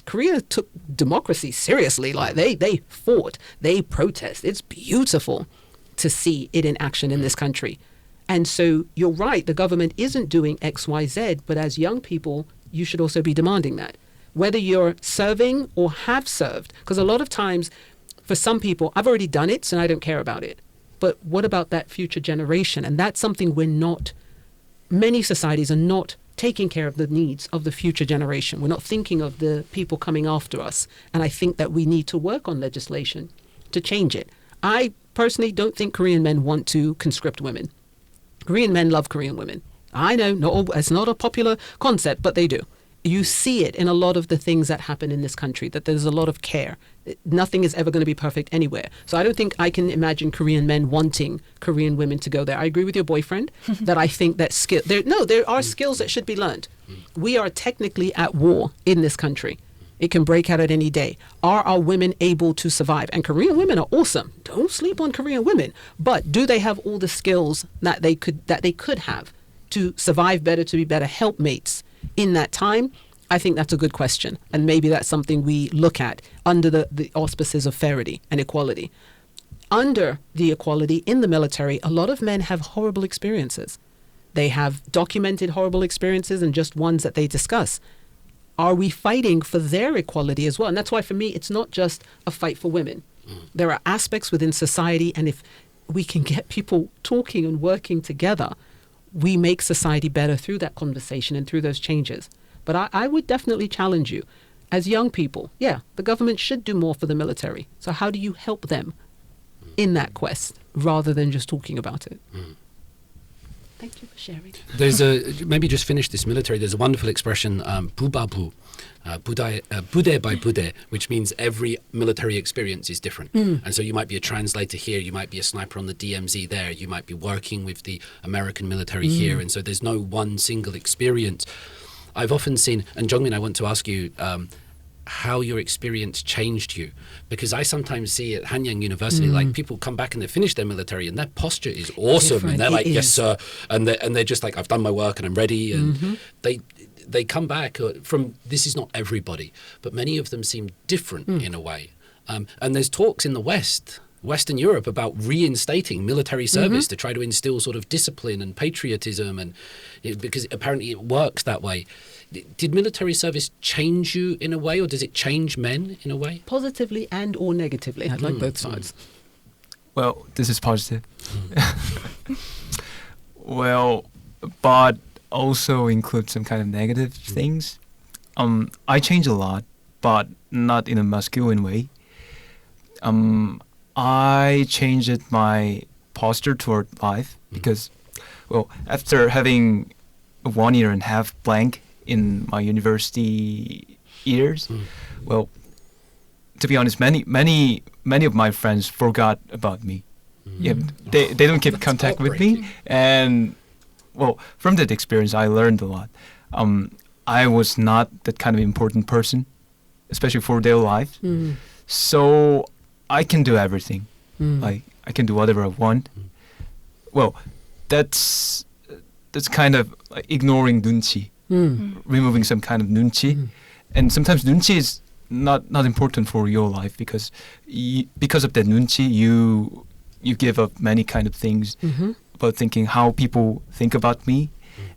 Korea took democracy seriously. Like they fought, they protest. It's beautiful to see it in action in this country. And so you're right, the government isn't doing X, Y, Z, but as young people, you should also be demanding that. Whether you're serving or have served, because a lot of times for some people, I've already done it, so I don't care about it. But what about that future generation? And that's something many societies are not taking care of the needs of the future generation. We're not thinking of the people coming after us. And I think that we need to work on legislation to change it. I personally don't think Korean men want to conscript women. Korean men love Korean women. I know it's not a popular concept, but they do. You see it in a lot of the things that happen in this country, that there's a lot of care. Nothing is ever going to be perfect anywhere. So I don't think I can imagine Korean men wanting Korean women to go there. I agree with your boyfriend that I think that there are skills that should be learned. We are technically at war in this country. It can break out at any day. Are our women able to survive? And Korean women are awesome. Don't sleep on Korean women. But do they have all the skills that they could have to survive better, to be better helpmates in that time? I think that's a good question. And maybe that's something we look at under the auspices of fairity and equality. Under the equality in the military, a lot of men have horrible experiences. They have documented horrible experiences and just ones that they discuss. Are we fighting for their equality as well? And that's why for me, it's not just a fight for women. There are aspects within society, and if we can get people talking and working together, we make society better through that conversation and through those changes. But I would definitely challenge you as young people. Yeah, the government should do more for the military. So how do you help them in that quest rather than just talking about it? Thank you for sharing. Maybe just finish this military. There's a wonderful expression, bubabu, bude by bude, which means every military experience is different. And so you might be a translator here, you might be a sniper on the DMZ there, you might be working with the American military here. And so there's no one single experience. I've often seen, and Jongmin, I want to ask you, how your experience changed you, because I sometimes see at Hanyang University, like people come back and they finish their military and their posture is awesome, Different. and they're like, It yes is. sir, and they're just like, I've done my work and I'm ready, and they come back from, this is not everybody, but many of them seem different in a way, and there's talks in the Western Europe about reinstating military service to try to instill sort of discipline and patriotism, and because apparently it works that way. Did military service change you in a way, or does it change men in a way? Positively and or negatively. I'd like both sides. Well, this is positive. Well, but also includes some kind of negative things. I change a lot, but not in a masculine way. I changed my posture toward life because, well, after having a 1.5 year blank in my university years, well, to be honest, many of my friends forgot about me. Yeah, they don't keep That's contact with me, heartbreaking. and well, from that experience, I learned a lot. I was not that kind of important person, especially for their life. So I can do everything. Like I can do whatever I want. Well, that's kind of like ignoring nunchi, removing some kind of nunchi, and sometimes nunchi is not important for your life because because of that nunchi, you give up many kind of things about thinking how people think about me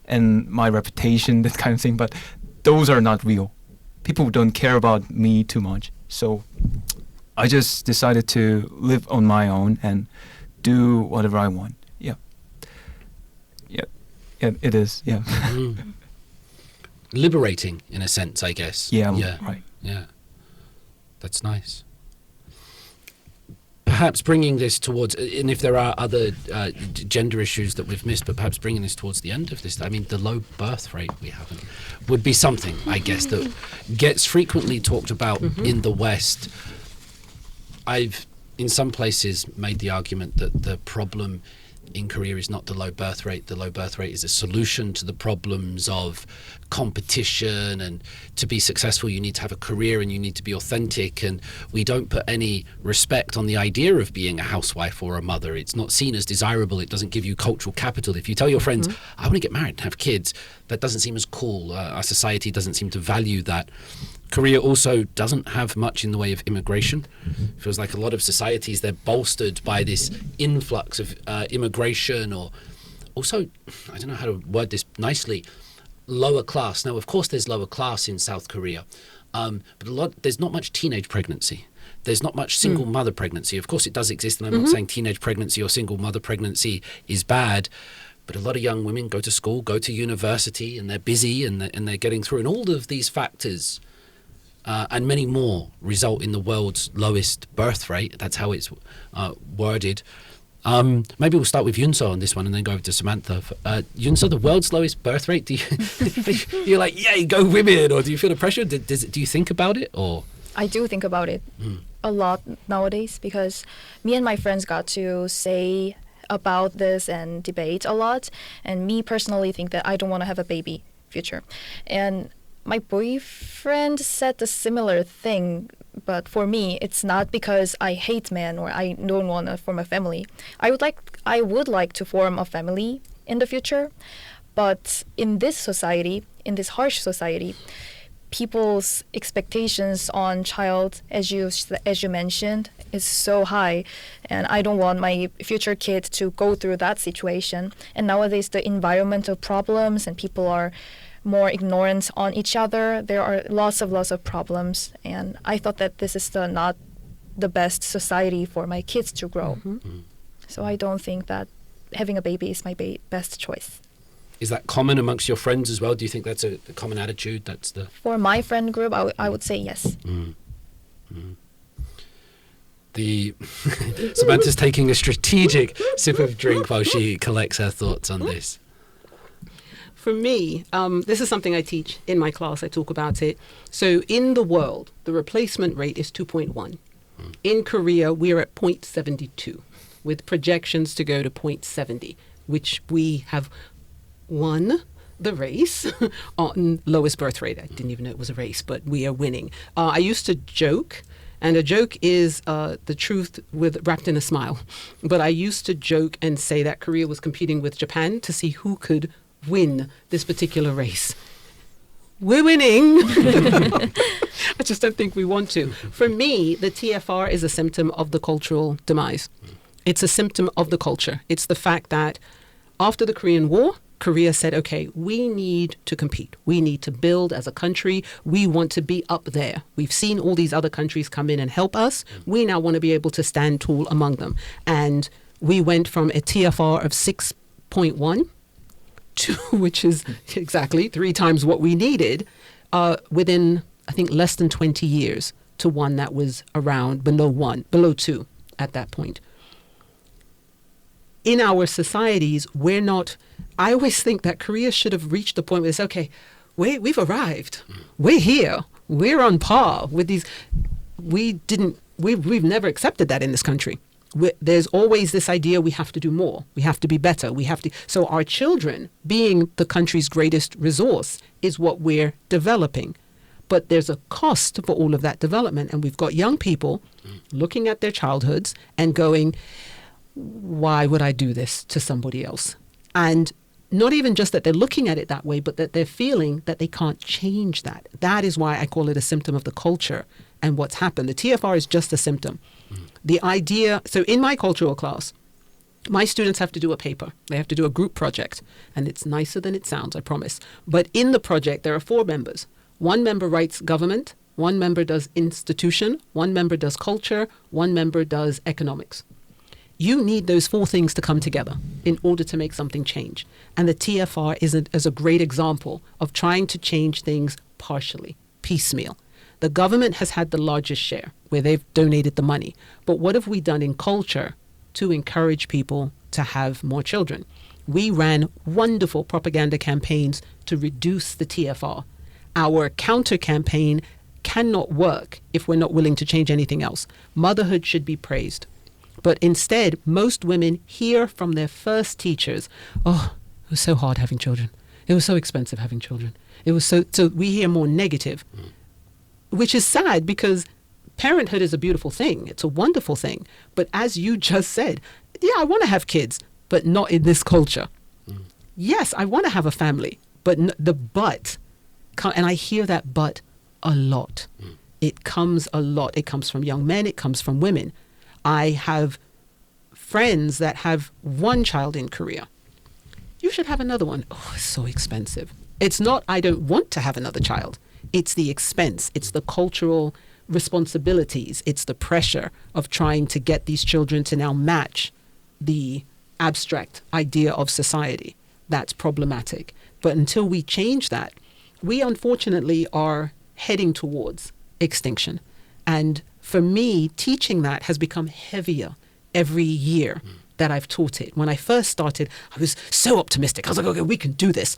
and my reputation, that kind of thing. But those are not real. People don't care about me too much. So I just decided to live on my own and do whatever I want. Yeah, it is. Yeah. Liberating in a sense, I guess. Yeah. Right. Yeah. That's nice. Perhaps bringing this towards, and if there are other gender issues that we've missed, but perhaps bringing this towards the end of this, I mean, the low birth rate we haven't, would be something, I guess, that gets frequently talked about in the West. I've, in some places, made the argument that the problem in Korea is not the low birth rate. The low birth rate is a solution to the problems of competition, and to be successful you need to have a career and you need to be authentic, and we don't put any respect on the idea of being a housewife or a mother. It's not seen as desirable. It doesn't give you cultural capital. If you tell your friends, I want to get married and have kids, that doesn't seem as cool. Our society doesn't seem to value that. Korea also doesn't have much in the way of immigration. It feels like a lot of societies, they're bolstered by this influx of immigration, or also, I don't know how to word this nicely, lower class. Now, of course, there's lower class in South Korea, but there's not much teenage pregnancy. There's not much single mother pregnancy. Of course, it does exist, and I'm not saying teenage pregnancy or single mother pregnancy is bad, but a lot of young women go to school, go to university, and they're busy, and they're getting through, and all of these factors and many more result in the world's lowest birth rate. That's how it's worded. Maybe we'll start with Yunso on this one and then go over to Samantha. Yunso, the world's lowest birth rate, do you, you're like, yay, go women, or do you feel the pressure? Do you think about it? Or I do think about it a lot nowadays, because me and my friends got to say about this and debate a lot, and me personally think that I don't want to have a baby future. And my boyfriend said a similar thing, but for me, it's not because I hate men or I don't want to form a family. I would like to form a family in the future, but in this society, in this harsh society, people's expectations on child, as you mentioned, is so high, and I don't want my future kid to go through that situation. And nowadays, the environmental problems and people are more ignorant on each other. There are lots of problems, and I thought that this is not the best society for my kids to grow. So I don't think that having a baby is my best choice. is that common amongst your friends as well? Do you think that's a common attitude? That's the For my friend group, I would say yes. The Samantha's taking a strategic sip of drink while she collects her thoughts on this. For me, this is something I teach in my class. I talk about it. So in the world, the replacement rate is 2.1. In Korea, we're at 0.72, with projections to go to 0.70, which we have won the race on lowest birth rate. I didn't even know it was a race, but we are winning. I used to joke, and a joke is the truth wrapped in a smile. But I used to joke and say that Korea was competing with Japan to see who could win this particular race. We're winning. I just don't think we want to. For me, the TFR is a symptom of the cultural demise. It's a symptom of the culture. It's the fact that after the Korean War, Korea said, okay, we need to compete. We need to build as a country. We want to be up there. We've seen all these other countries come in and help us. We now want to be able to stand tall among them. And we went from a TFR of 6.1 to, which is exactly 3 times what we needed, within, I think, less than 20 years, to one that was around below 2 at that point. In our societies, we're not, I always think that Korea should have reached the point where it's, okay, we've arrived. We're here. We're on par with these. We've never accepted that in this country. There's always this idea we have to do more. We have to be better. So our children, being the country's greatest resource, is what we're developing. But there's a cost for all of that development. And we've got young people looking at their childhoods and going, why would I do this to somebody else? And not even just that they're looking at it that way, but that they're feeling that they can't change that. That is why I call it a symptom of the culture and what's happened. The TFR is just a symptom. The idea, so in my cultural class, my students have to do a paper. They have to do a group project. And it's nicer than it sounds, I promise. But in the project, there are 4 members. 1 member writes government, 1 member does institution, 1 member does culture, 1 member does economics. You need those 4 things to come together in order to make something change. And the TFR is a great example of trying to change things partially, piecemeal. The government has had the largest share where they've donated the money. But what have we done in culture to encourage people to have more children? We ran wonderful propaganda campaigns to reduce the TFR. Our counter campaign cannot work if we're not willing to change anything else. Motherhood should be praised. But instead, most women hear from their first teachers, oh, it was so hard having children. It was so expensive having children. It was so we hear more negative, which is sad because parenthood is a beautiful thing. It's a wonderful thing. But as you just said, yeah, I want to have kids, but not in this culture. Yes, I want to have a family, but and I hear that but a lot. It comes a lot. It comes from young men. It comes from women. I have friends that have 1 child in Korea. You should have another one. Oh, it's so expensive. It's not, I don't want to have another child. It's the expense. It's the cultural responsibilities. It's the pressure of trying to get these children to now match the abstract idea of society. That's problematic. But until we change that, we unfortunately are heading towards extinction. And for me, teaching that has become heavier every year that I've taught it. When I first started, I was so optimistic. I was like, okay, we can do this.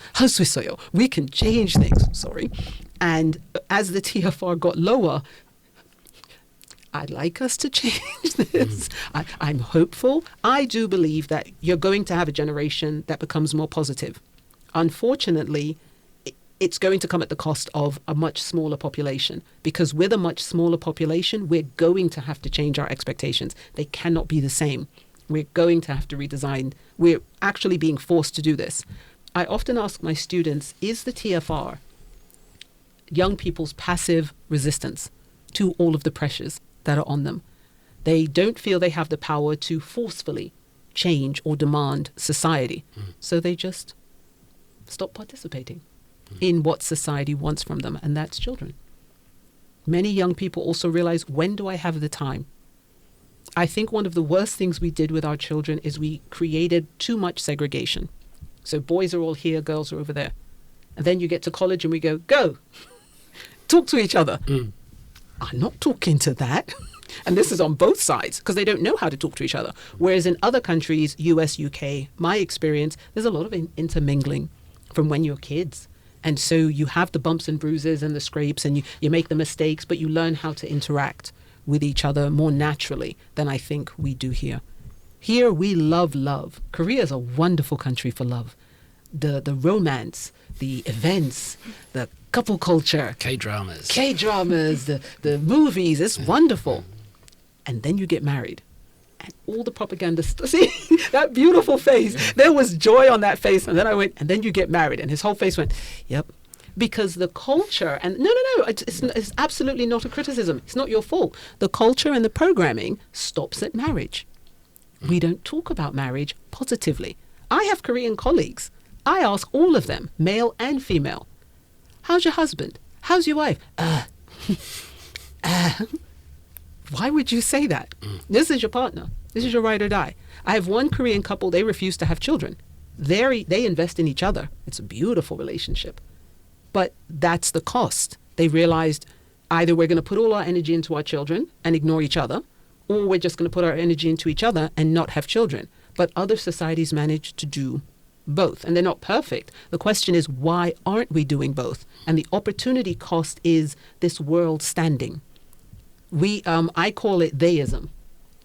We can change things. Sorry. And as the TFR got lower, I'd like us to change this. I'm hopeful. I do believe that you're going to have a generation that becomes more positive. Unfortunately, it's going to come at the cost of a much smaller population, because with a much smaller population, we're going to have to change our expectations. They cannot be the same. We're going to have to redesign. We're actually being forced to do this. I often ask my students, is the TFR young people's passive resistance to all of the pressures that are on them? They don't feel they have the power to forcefully change or demand society. So they just stop participating in what society wants from them, and that's children. Many young people also realize, when do I have the time? I think one of the worst things we did with our children is we created too much segregation. So boys are all here, girls are over there. And then you get to college and we go, talk to each other. I'm not talking to that. And this is on both sides, because they don't know how to talk to each other. Whereas in other countries, US, UK, my experience, there's a lot of intermingling from when you're kids. And so you have the bumps and bruises and the scrapes, and you make the mistakes, but you learn how to interact with each other more naturally than I think we do here. Here we love love. Korea is a wonderful country for love. the romance, the events, the couple culture, K-dramas, the movies. It's wonderful. And then you get married. And all the propaganda, see that beautiful face. There was joy on that face. And then I went, and then you get married. And his whole face went, yep. Because the culture, and no, it's absolutely not a criticism. It's not your fault. The culture and the programming stops at marriage. We don't talk about marriage positively. I have Korean colleagues. I ask all of them, male and female, how's your husband? How's your wife? Why would you say that? This is your partner. This is your ride or die. I have one Korean couple, they refuse to have children. They invest in each other. It's a beautiful relationship. But that's the cost. They realized either we're going to put all our energy into our children and ignore each other, or we're just going to put our energy into each other and not have children. But other societies manage to do both, and they're not perfect. The question is, why aren't we doing both? And the opportunity cost is this world standing. I call it theism.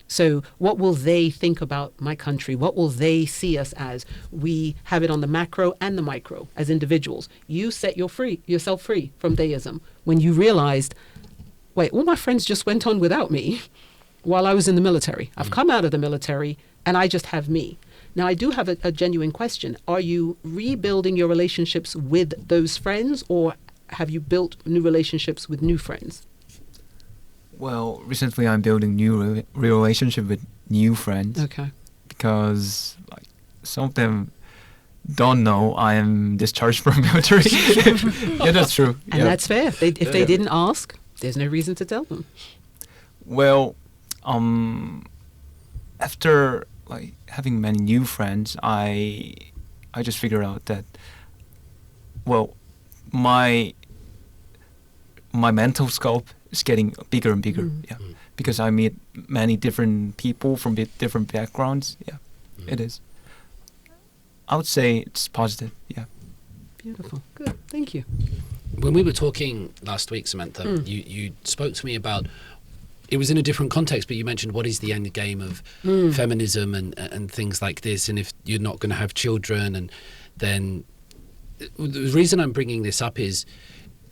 So what will they think about my country? What will they see us as? We have it on the macro and the micro as individuals. You set yourself free from theism when you realized, wait, all my friends just went on without me while I was in the military. I've come out of the military and I just have me. Now, I do have a genuine question. Are you rebuilding your relationships with those friends, or have you built new relationships with new friends? Well, recently I'm building new relationship with new friends. Okay. Because some of them don't know I am discharged from military. Yeah, that's true. And that's fair. If they didn't ask, there's no reason to tell them. Well, after having many new friends, I just figured out that, well, my mental scope is getting bigger and bigger. Because I meet many different people from different backgrounds. It is. I would say it's positive. Beautiful. Good. Thank you. When we were talking last week, Samantha, you spoke to me about, it was in a different context, but you mentioned what is the end game of feminism and things like this, and if you're not going to have children, and then the reason I'm bringing this up is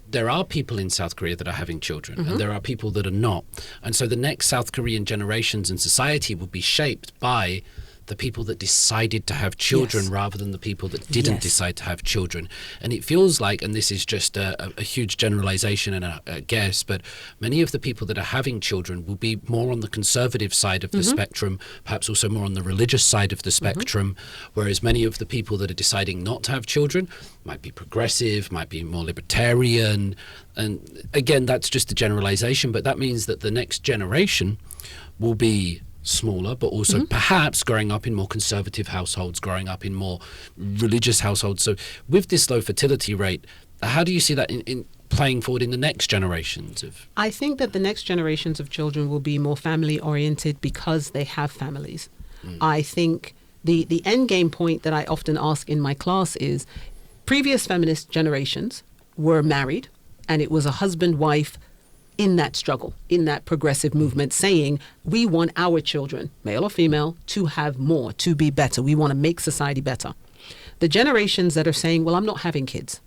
there are people in South Korea that are having children, and there are people that are not. And so the next South Korean generations and society will be shaped by the people that decided to have children rather than the people that didn't decide to have children. And it feels like, and this is just a huge generalization and a guess, but many of the people that are having children will be more on the conservative side of the spectrum, perhaps also more on the religious side of the spectrum, whereas many of the people that are deciding not to have children might be progressive, might be more libertarian. And again, that's just a generalization, but that means that the next generation will be smaller, but also perhaps growing up in more conservative households, growing up in more religious households. So with this low fertility rate, how do you see that in playing forward in the next generations of? I think that the next generations of children will be more family oriented because they have families. I think the end game point that I often ask in my class is, previous feminist generations were married, and it was a husband-wife in that struggle, in that progressive movement, saying we want our children, male or female, to have more, to be better. We want to make society better. The generations that are saying, well, I'm not having kids.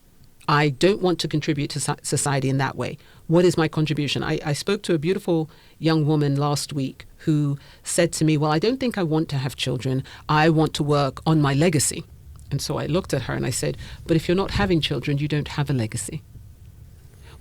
I don't want to contribute to society in that way. What is my contribution? I spoke to a beautiful young woman last week who said to me, well, I don't think I want to have children. I want to work on my legacy. And so I looked at her and I said, but if you're not having children, you don't have a legacy.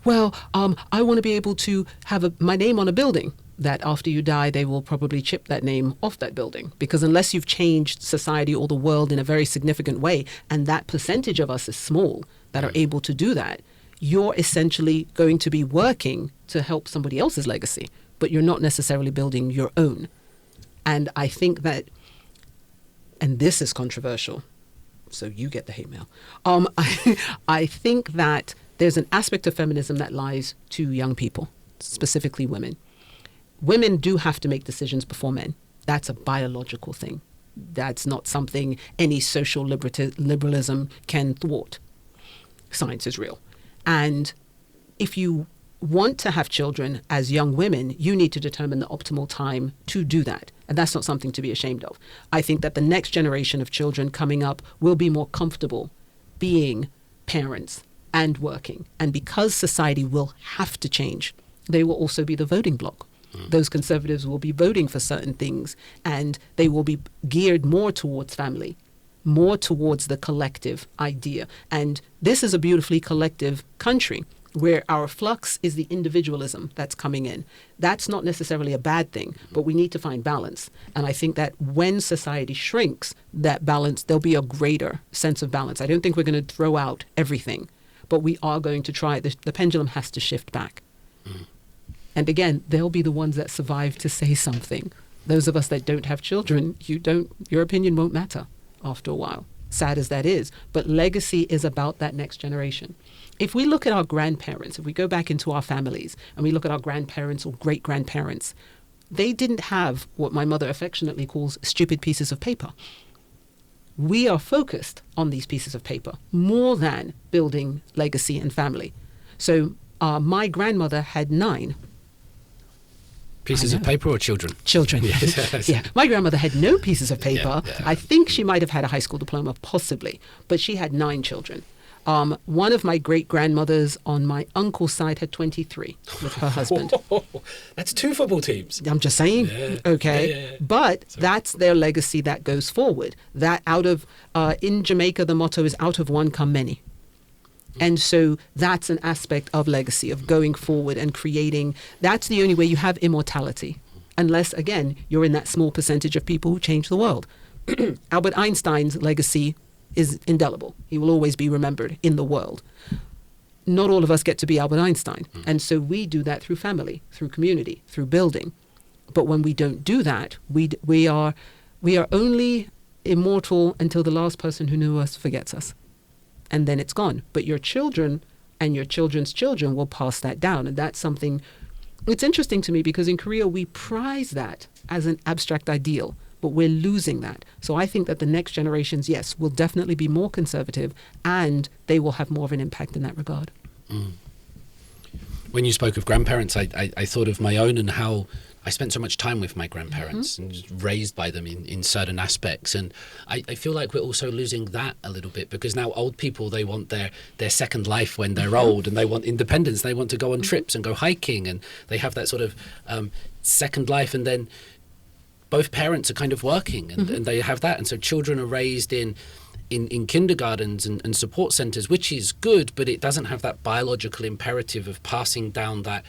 Well, I want to be able to have my name on a building that after you die, they will probably chip that name off that building. Because unless you've changed society or the world in a very significant way, and that percentage of us is small that are able to do that, you're essentially going to be working to help somebody else's legacy, but you're not necessarily building your own. And I think that, and this is controversial, so you get the hate mail. I think that there's an aspect of feminism that lies to young people, specifically women. Women do have to make decisions before men. That's a biological thing. That's not something any social liberalism can thwart. Science is real. And if you want to have children as young women, you need to determine the optimal time to do that. And that's not something to be ashamed of. I think that the next generation of children coming up will be more comfortable being parents and working. And because society will have to change, they will also be the voting bloc. Those conservatives will be voting for certain things, and they will be geared more towards family, more towards the collective idea. And this is a beautifully collective country where our flux is the individualism that's coming in. That's not necessarily a bad thing, but we need to find balance. And I think that when society shrinks, that balance, there'll be a greater sense of balance. I don't think we're going to throw out everything, but we are going to try. The pendulum has to shift back. And again, they'll be the ones that survive to say something. Those of us that don't have children, your opinion won't matter after a while, sad as that is. But legacy is about that next generation. If we look at our grandparents, if we go back into our families and we look at our grandparents or great-grandparents, they didn't have what my mother affectionately calls stupid pieces of paper. We are focused on these pieces of paper more than building legacy and family. So my grandmother had 9 pieces of paper or children? Children. Yes. Yeah. My grandmother had no pieces of paper. Yeah. I think she might have had a high school diploma, possibly, but she had 9 children. One of my great-grandmothers on my uncle's side had 23 with her husband. That's 2 football teams. I'm just saying, okay. Yeah. But that's their legacy that goes forward. That in Jamaica, the motto is out of one come many. And so that's an aspect of legacy, of going forward and creating. That's the only way you have immortality. Unless, again, you're in that small percentage of people who change the world. Albert Einstein's legacy is indelible. He will always be remembered in the world. Not all of us get to be Albert Einstein. And so we do that through family, through community, through building. But when we don't do that, we are only immortal until the last person who knew us forgets us. And then it's gone. But your children and your children's children will pass that down. And that's something, it's interesting to me because in Korea we prize that as an abstract ideal, but we're losing that. So I think that the next generations, yes, will definitely be more conservative and they will have more of an impact in that regard. When you spoke of grandparents, I thought of my own and how I spent so much time with my grandparents and just raised by them in certain aspects. And I feel like we're also losing that a little bit because now old people, they want their second life when they're old and they want independence. They want to go on trips and go hiking and they have that sort of second life. And then both parents are kind of working and they have that. And so children are raised in kindergartens and support centres, which is good, but it doesn't have that biological imperative of passing down that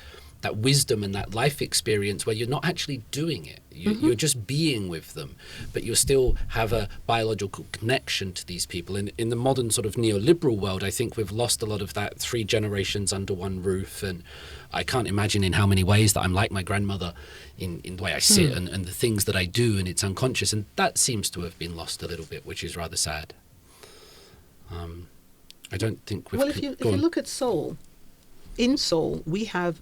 wisdom and that life experience where you're not actually doing it. You're just being with them, but you still have a biological connection to these people. And in the modern sort of neoliberal world, I think we've lost a lot of that 3 generations under one roof. And I can't imagine in how many ways that I'm like my grandmother in the way I sit and the things that I do, and it's unconscious. And that seems to have been lost a little bit, which is rather sad. I don't think we've... Well, if you look at Seoul, in Seoul, we have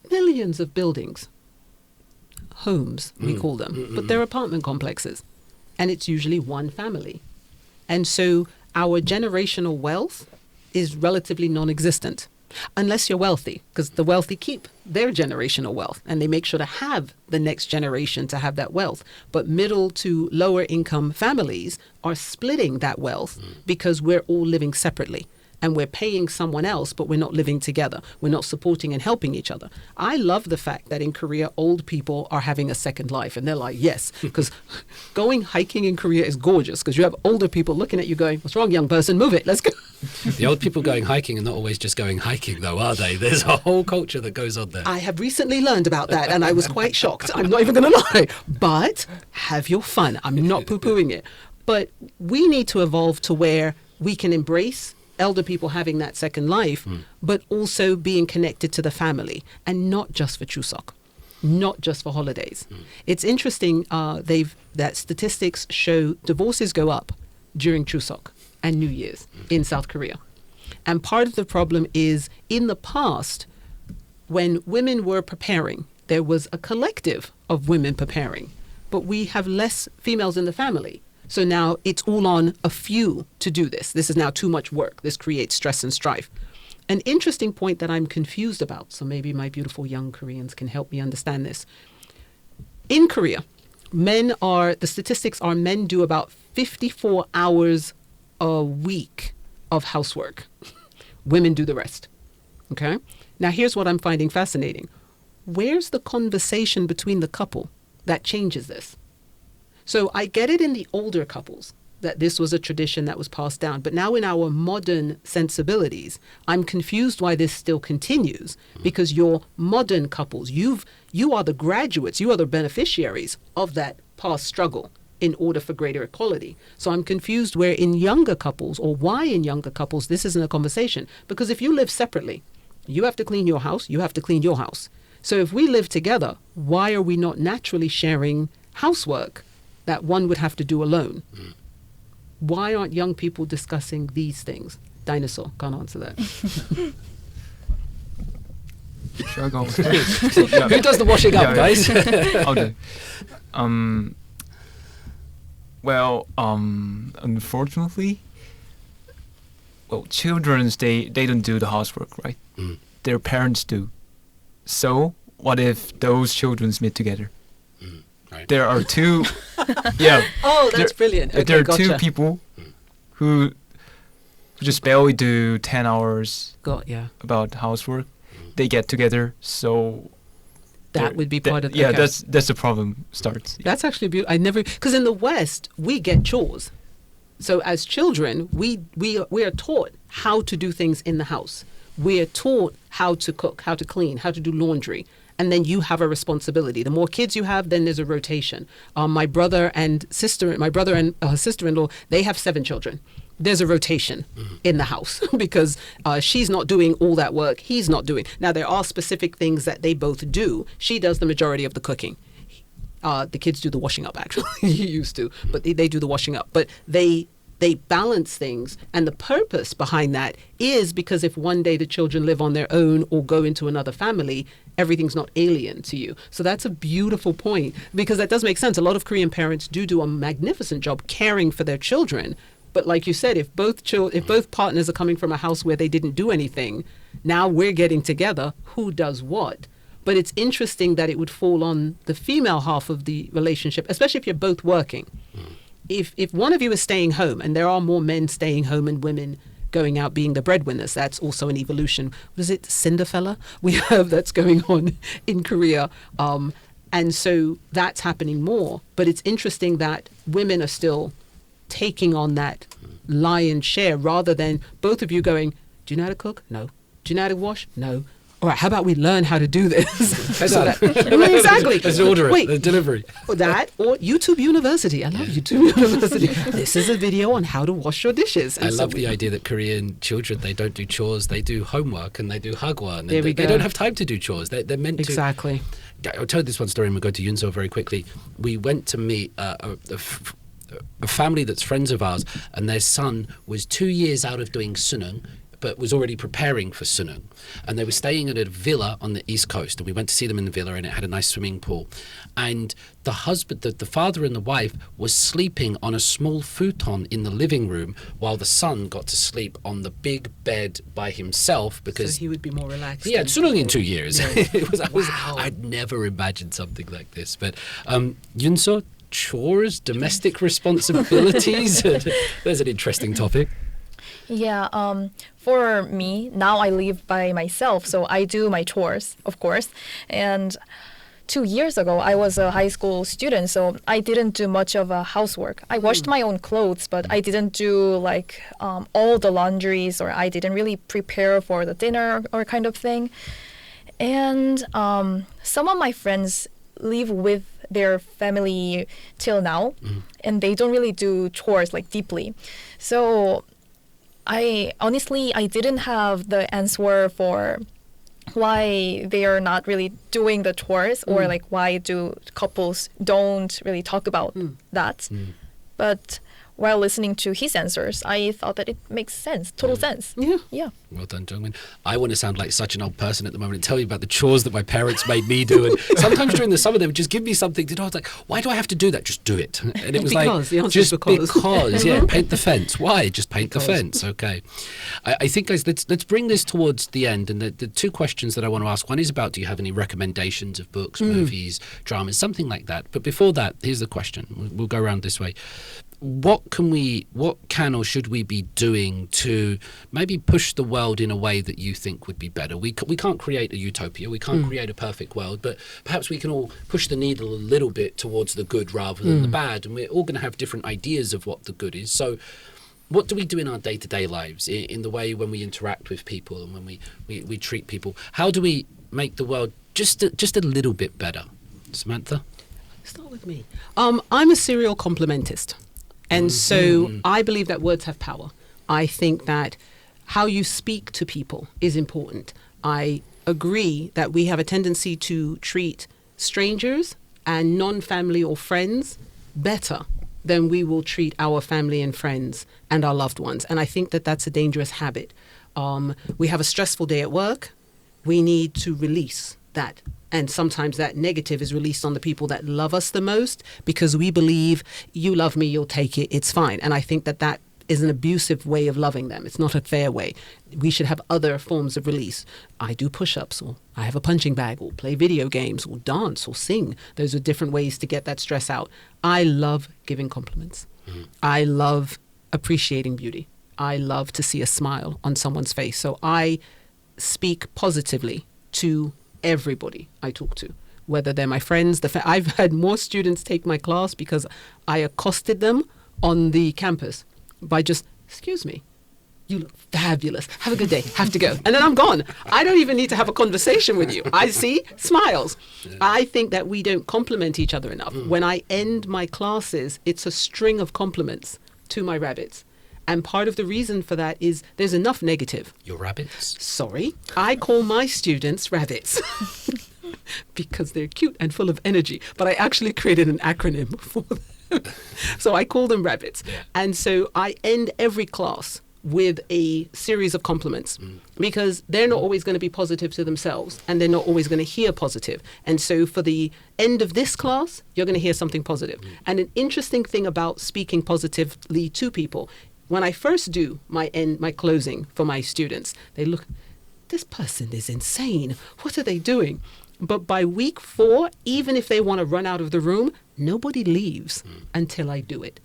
millions of buildings, homes, we call them, but they're apartment complexes, and it's usually one family. And so our generational wealth is relatively non-existent, unless you're wealthy, because the wealthy keep their generational wealth, and they make sure to have the next generation to have that wealth. But middle to lower income families are splitting that wealth because we're all living separately. And we're paying someone else, but we're not living together. We're not supporting and helping each other. I love the fact that in Korea, old people are having a second life. And they're like, yes, because going hiking in Korea is gorgeous because you have older people looking at you going, what's wrong, young person? Move it. Let's go. The old people going hiking are not always just going hiking, though, are they? There's a whole culture that goes on there. I have recently learned about that, and I was quite shocked. I'm not even going to lie. But have your fun. I'm not poo-pooing it. But we need to evolve to where we can embrace elder people having that second life, but also being connected to the family, and not just for Chuseok, not just for holidays. It's interesting that statistics show divorces go up during Chuseok and New Year's in South Korea. And part of the problem is in the past, when women were preparing, there was a collective of women preparing, but we have less females in the family. So now it's all on a few to do this. This is now too much work. This creates stress and strife. An interesting point that I'm confused about, so maybe my beautiful young Koreans can help me understand this. In Korea, the statistics are men do about 54 hours a week of housework. Women do the rest. Okay? Now, here's what I'm finding fascinating. Where's the conversation between the couple that changes this? So I get it in the older couples that this was a tradition that was passed down. But now in our modern sensibilities, I'm confused why this still continues, because your modern couples, you are the graduates, you are the beneficiaries of that past struggle in order for greater equality. So I'm confused where in younger couples, or why in younger couples this isn't a conversation. Because if you live separately, you have to clean your house, you have to clean your house. So if we live together, why are we not naturally sharing housework that one would have to do alone? Why aren't young people discussing these things? Dinosaur, can't answer that. Sure, go. Who does the washing up, guys? I'll do. Well, unfortunately, children, they don't do the housework, right? Their parents do. So what if those children meet together? Right. There are two. Oh, that's brilliant. Okay, there are gotcha. two people who just barely do 10 hours about housework. They get together, so that would be part of. Yeah, that's the problem starts. That's actually beautiful. Because in the West we get chores. So as children, we are taught how to do things in the house. We are taught how to cook, how to clean, how to do laundry. And then you have a responsibility. The more kids you have, then there's a rotation. My brother and her sister-in-law, they have 7 children. There's a rotation in the house because she's not doing all that work. He's not doing. Now, there are specific things that they both do. She does the majority of the cooking. The kids do the washing up, actually. He used to, but they do the washing up. But they balance things, and the purpose behind that is because if one day the children live on their own or go into another family, everything's not alien to you. So that's a beautiful point, because that does make sense. A lot of Korean parents do a magnificent job caring for their children. But like you said, if both partners are coming from a house where they didn't do anything, now we're getting together, who does what? But it's interesting that it would fall on the female half of the relationship, especially if you're both working. If one of you is staying home, and there are more men staying home and women going out being the breadwinners, that's also an evolution. What is it, Cinderfella? We have that's going on in Korea. And so that's happening more. But it's interesting that women are still taking on that lion's share rather than both of you going, do you know how to cook? No. Do you know how to wash? No. All right, how about we learn how to do this? Exactly. Let's order it. The delivery. Or YouTube University. I love YouTube University. This is a video on how to wash your dishes. And I love the idea that Korean children, they don't do chores, they do homework and they do hagwon. And they don't have time to do chores. They're meant to. Exactly. I'll tell you this one story and we'll go to Yunso very quickly. We went to meet a family that's friends of ours, and their son was 2 years out of doing sunung, but was already preparing for sunung. And they were staying at a villa on the East Coast, and we went to see them in the villa, and it had a nice swimming pool. And the husband, the father and the wife was sleeping on a small futon in the living room while the son got to sleep on the big bed by himself because... So he would be more relaxed. He had sunung in 2 years. Yeah. Wow. I'd never imagined something like this. But Yunso, chores, domestic responsibilities, there's an interesting topic. Yeah, for me, now I live by myself, so I do my chores, of course. And 2 years ago, I was a high school student, so I didn't do much of a housework. I washed my own clothes, but I didn't do like all the laundries, or I didn't really prepare for the dinner or kind of thing. And some of my friends live with their family till now, and they don't really do chores like deeply. So I didn't have the answer for why they are not really doing the chores, or like why do couples don't really talk about that. But while listening to his answers, I thought that it makes sense, total sense. Yeah. Yeah. Well done, Jungmin. I want to sound like such an old person at the moment and tell you about the chores that my parents made me do. And sometimes during the summer, they would just give me something to do. I was like, why do I have to do that? Just do it. And it was The answer just is because. yeah, paint the fence. Why? Just paint the fence. Okay. I think, guys, let's bring this towards the end. And the two questions that I want to ask, one is about, do you have any recommendations of books, movies, dramas, something like that? But before that, here's the question. We'll go around this way. What can or should we be doing to maybe push the world in a way that you think would be better? We can't create a utopia, we can't create a perfect world, but perhaps we can all push the needle a little bit towards the good rather than the bad, and we're all going to have different ideas of what the good is. So what do we do in our day-to-day lives, in the way when we interact with people and when we treat people? How do we make the world just a little bit better? Samantha? Start with me. I'm a serial complimentist. And so I believe that words have power. I think that how you speak to people is important. I agree that we have a tendency to treat strangers and non-family or friends better than we will treat our family and friends and our loved ones. And I think that that's a dangerous habit. We have a stressful day at work. We need to release that. And sometimes that negative is released on the people that love us the most because we believe, you love me, you'll take it, it's fine. And I think that that is an abusive way of loving them. It's not a fair way. We should have other forms of release. I do push-ups, or I have a punching bag, or play video games, or dance, or sing. Those are different ways to get that stress out. I love giving compliments. I love appreciating beauty. I love to see a smile on someone's face. So I speak positively to everybody I talk to, whether they're my friends. I've had more students take my class because I accosted them on the campus by just, excuse me, you look fabulous, have a good day, have to go. And then I'm gone. I don't even need to have a conversation with you. I see smiles. I think that we don't compliment each other enough. When I end my classes, it's a string of compliments to my rabbits. And part of the reason for that is there's enough negative. Your rabbits? Sorry. I call my students rabbits because they're cute and full of energy. But I actually created an acronym for them. So I call them rabbits. Yeah. And so I end every class with a series of compliments because they're not always going to be positive to themselves and they're not always going to hear positive. And so for the end of this class, you're going to hear something positive. And an interesting thing about speaking positively to people, when I first do my closing for my students, they look, this person is insane. What are they doing? But by week 4, even if they want to run out of the room, nobody leaves until I do it.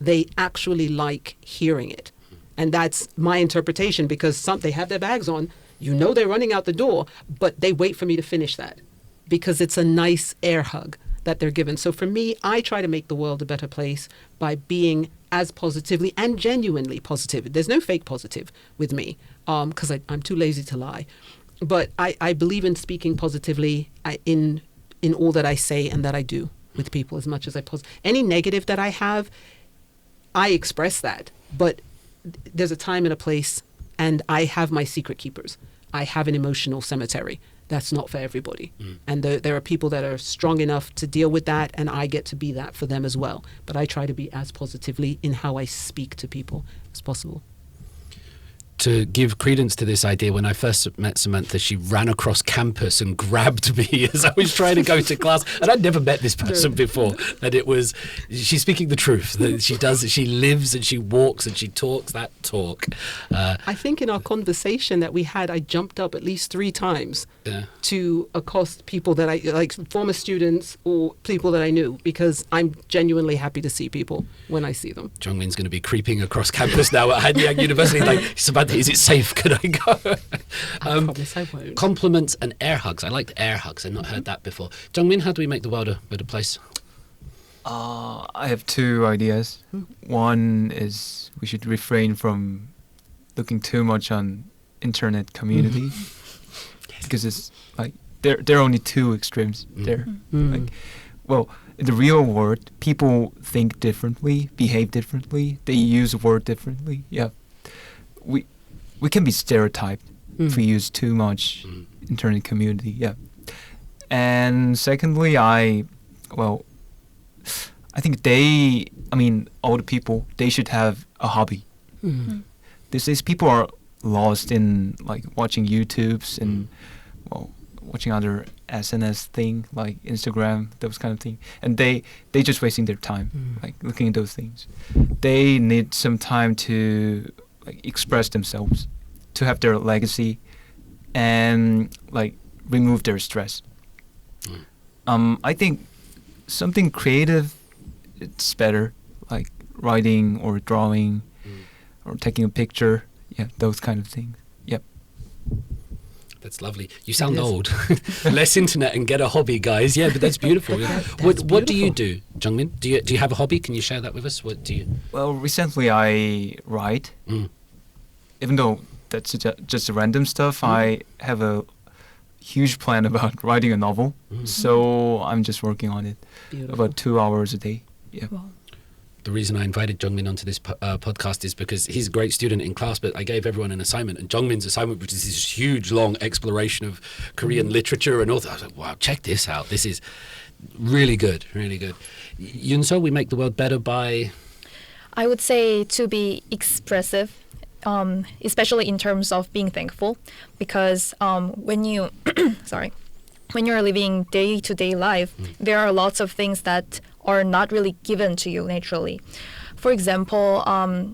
They actually like hearing it. And that's my interpretation because they have their bags on, they're running out the door, but they wait for me to finish that because it's a nice air hug that they're given. So for me, I try to make the world a better place by being as positively and genuinely positive. There's no fake positive with me because I'm too lazy to lie. But I believe in speaking positively in all that I say and that I do with people as much as I possibly. Any negative that I have, I express that. But there's a time and a place, and I have my secret keepers. I have an emotional cemetery. That's not for everybody. And there are people that are strong enough to deal with that, and I get to be that for them as well. But I try to be as positively in how I speak to people as possible. To give credence to this idea, when I first met Samantha, she ran across campus and grabbed me as I was trying to go to class. And I'd never met this person before. And she's speaking the truth. She lives and she walks and she talks that talk. I think in our conversation that we had, I jumped up at least 3 times to accost people that I, like former students or people that I knew, because I'm genuinely happy to see people when I see them. Jungmin's going to be creeping across campus now at Hanyang University, like, Samantha, is it safe? Can I go? I promise I won't. Compliments and air hugs. I like air hugs. I've not heard that before. Jungmin, how do we make the world a better place? I have 2 ideas. One is we should refrain from looking too much on internet community because it's like there are only 2 extremes there. Like, well, in the real world, people think differently, behave differently, they use the word differently. Yeah, we can be stereotyped if we use too much internet community. Yeah, and secondly, I I think older people, they should have a hobby. These days people are lost in like watching YouTubes and watching other SNS thing like Instagram, those kind of thing, and they just wasting their time like looking at those things. They need some time to like express themselves, to have their legacy, and like remove their stress. I think something creative, it's better, like writing or drawing or taking a picture. Yeah, those kind of things. Yep. That's lovely. You sound old. Less internet and get a hobby, guys. Yeah, but that's beautiful. What do you do, Jungmin? Do you have a hobby? Can you share that with us? What do you? Well, recently I write. Even though that's just random stuff, I have a huge plan about writing a novel. So I'm just working on it. About 2 hours a day. Yeah. Wow. The reason I invited Jungmin onto this podcast is because he's a great student in class, but I gave everyone an assignment, and Jungmin's assignment, which is this huge, long exploration of Korean literature and all that. I was like, wow, check this out. This is really good, really good. Yunso, we make the world better by? I would say to be expressive, especially in terms of being thankful, because when you, when you're living day-to-day life, there are lots of things that are not really given to you naturally. For example,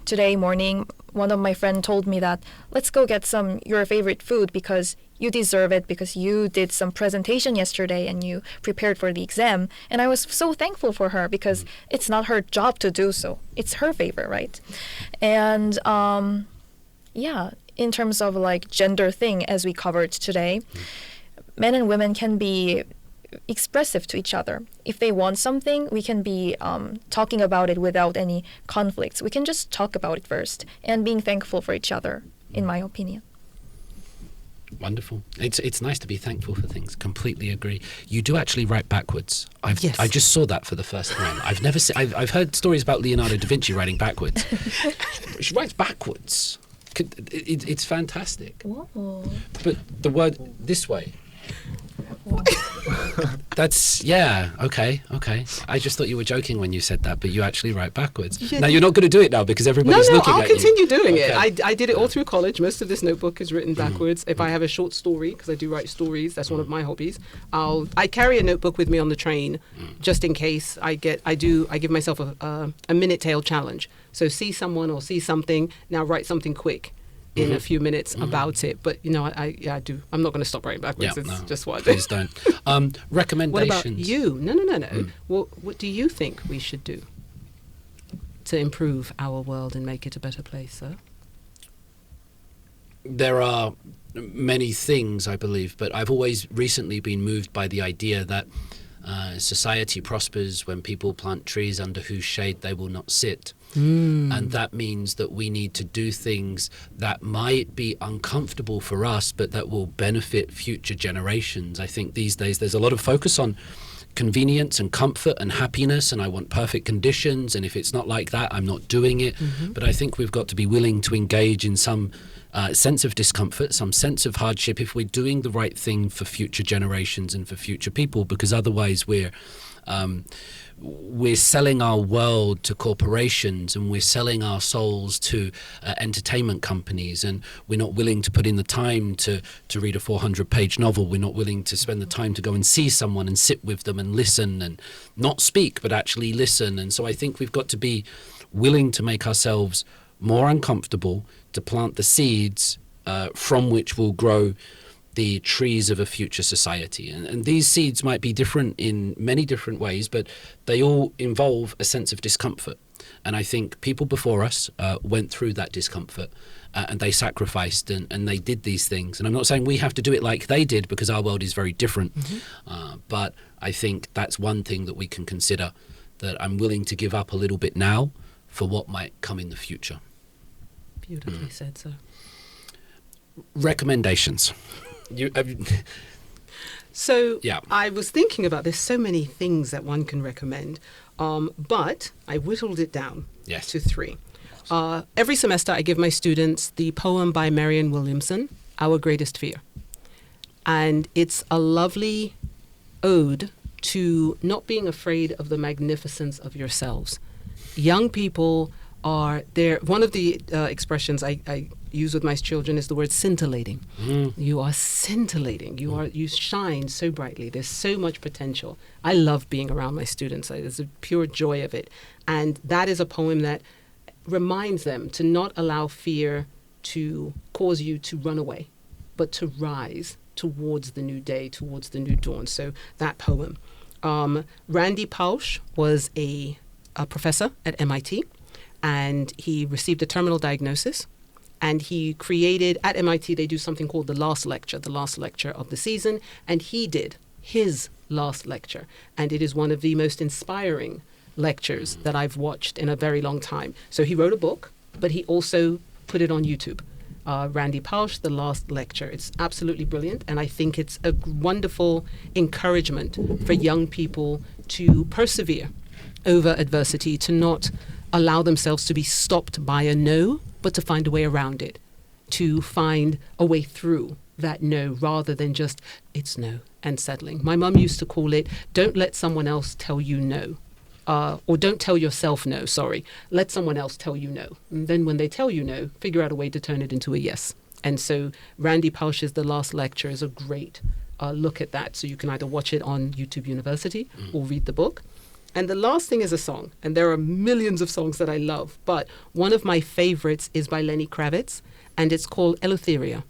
today morning, one of my friends told me that let's go get your favorite food because you deserve it, because you did some presentation yesterday and you prepared for the exam. And I was so thankful for her because it's not her job to do so. It's her favor, right? And in terms of like gender thing, as we covered today, men and women can be expressive to each other. If they want something, we can be talking about it without any conflicts. We can just talk about it first and being thankful for each other, in my opinion. Wonderful. It's nice to be thankful for things. Completely agree. You do actually write backwards. Yes. I just saw that for the first time. I've never seen. I've heard stories about Leonardo da Vinci writing backwards. She writes backwards. It's fantastic. Whoa. But the word this way. That's okay. I just thought you were joking when you said that, but you actually write backwards. Now you're not going to do it now because everybody's looking at you. I'll continue doing it. I did it all through college. Most of this notebook is written backwards. If I have a short story, because I do write stories, that's one of my hobbies. I carry a notebook with me on the train just in case. I give myself a minute tail challenge. So see someone or see something, now write something quick in a few minutes about it. But I do. I'm not going to stop writing backwards. It's just what I do. Please don't. Recommendations. What about you? No. What do you think we should do to improve our world and make it a better place, sir? There are many things, I believe, but I've always recently been moved by the idea that society prospers when people plant trees under whose shade they will not sit. And that means that we need to do things that might be uncomfortable for us, but that will benefit future generations. I think these days there's a lot of focus on convenience and comfort and happiness, and I want perfect conditions, and if it's not like that, I'm not doing it. But I think we've got to be willing to engage in some sense of discomfort, some sense of hardship, if we're doing the right thing for future generations and for future people, because otherwise we're selling our world to corporations, and we're selling our souls to entertainment companies, and we're not willing to put in the time to read a 400-page novel. We're not willing to spend the time to go and see someone and sit with them and listen and not speak, but actually listen. And so I think we've got to be willing to make ourselves more uncomfortable, to plant the seeds from which will grow the trees of a future society. And these seeds might be different in many different ways, but they all involve a sense of discomfort. And I think people before us went through that discomfort and they sacrificed and they did these things. And I'm not saying we have to do it like they did, because our world is very different. But I think that's one thing that we can consider, that I'm willing to give up a little bit now for what might come in the future. Beautifully said, sir. Recommendations. So I was thinking about, there's so many things that one can recommend, but I whittled it down to 3. Every semester I give my students the poem by Marianne Williamson, Our Greatest Fear. And it's a lovely ode to not being afraid of the magnificence of yourselves. Young people are there. One of the expressions I use with my children is the word scintillating. You are scintillating. You shine so brightly. There's so much potential. I love being around my students. There's a pure joy of it. And that is a poem that reminds them to not allow fear to cause you to run away, but to rise towards the new day, towards the new dawn. So that poem. Randy Pausch was a professor at MIT, and he received a terminal diagnosis. And he created, at MIT, they do something called the last lecture of the season. And he did his last lecture. And it is one of the most inspiring lectures that I've watched in a very long time. So he wrote a book, but he also put it on YouTube. Randy Pausch, The Last Lecture. It's absolutely brilliant. And I think it's a wonderful encouragement for young people to persevere over adversity, to not allow themselves to be stopped by a no, but to find a way around it, to find a way through that no rather than just, it's no, and settling. My mum used to call it, don't let someone else tell you no. Or don't tell yourself no, sorry. Let someone else tell you no. And then when they tell you no, figure out a way to turn it into a yes. And so Randy Pausch's The Last Lecture is a great look at that. So you can either watch it on YouTube University or read the book. And the last thing is a song. And there are millions of songs that I love. But one of my favorites is by Lenny Kravitz. And it's called Eleutheria.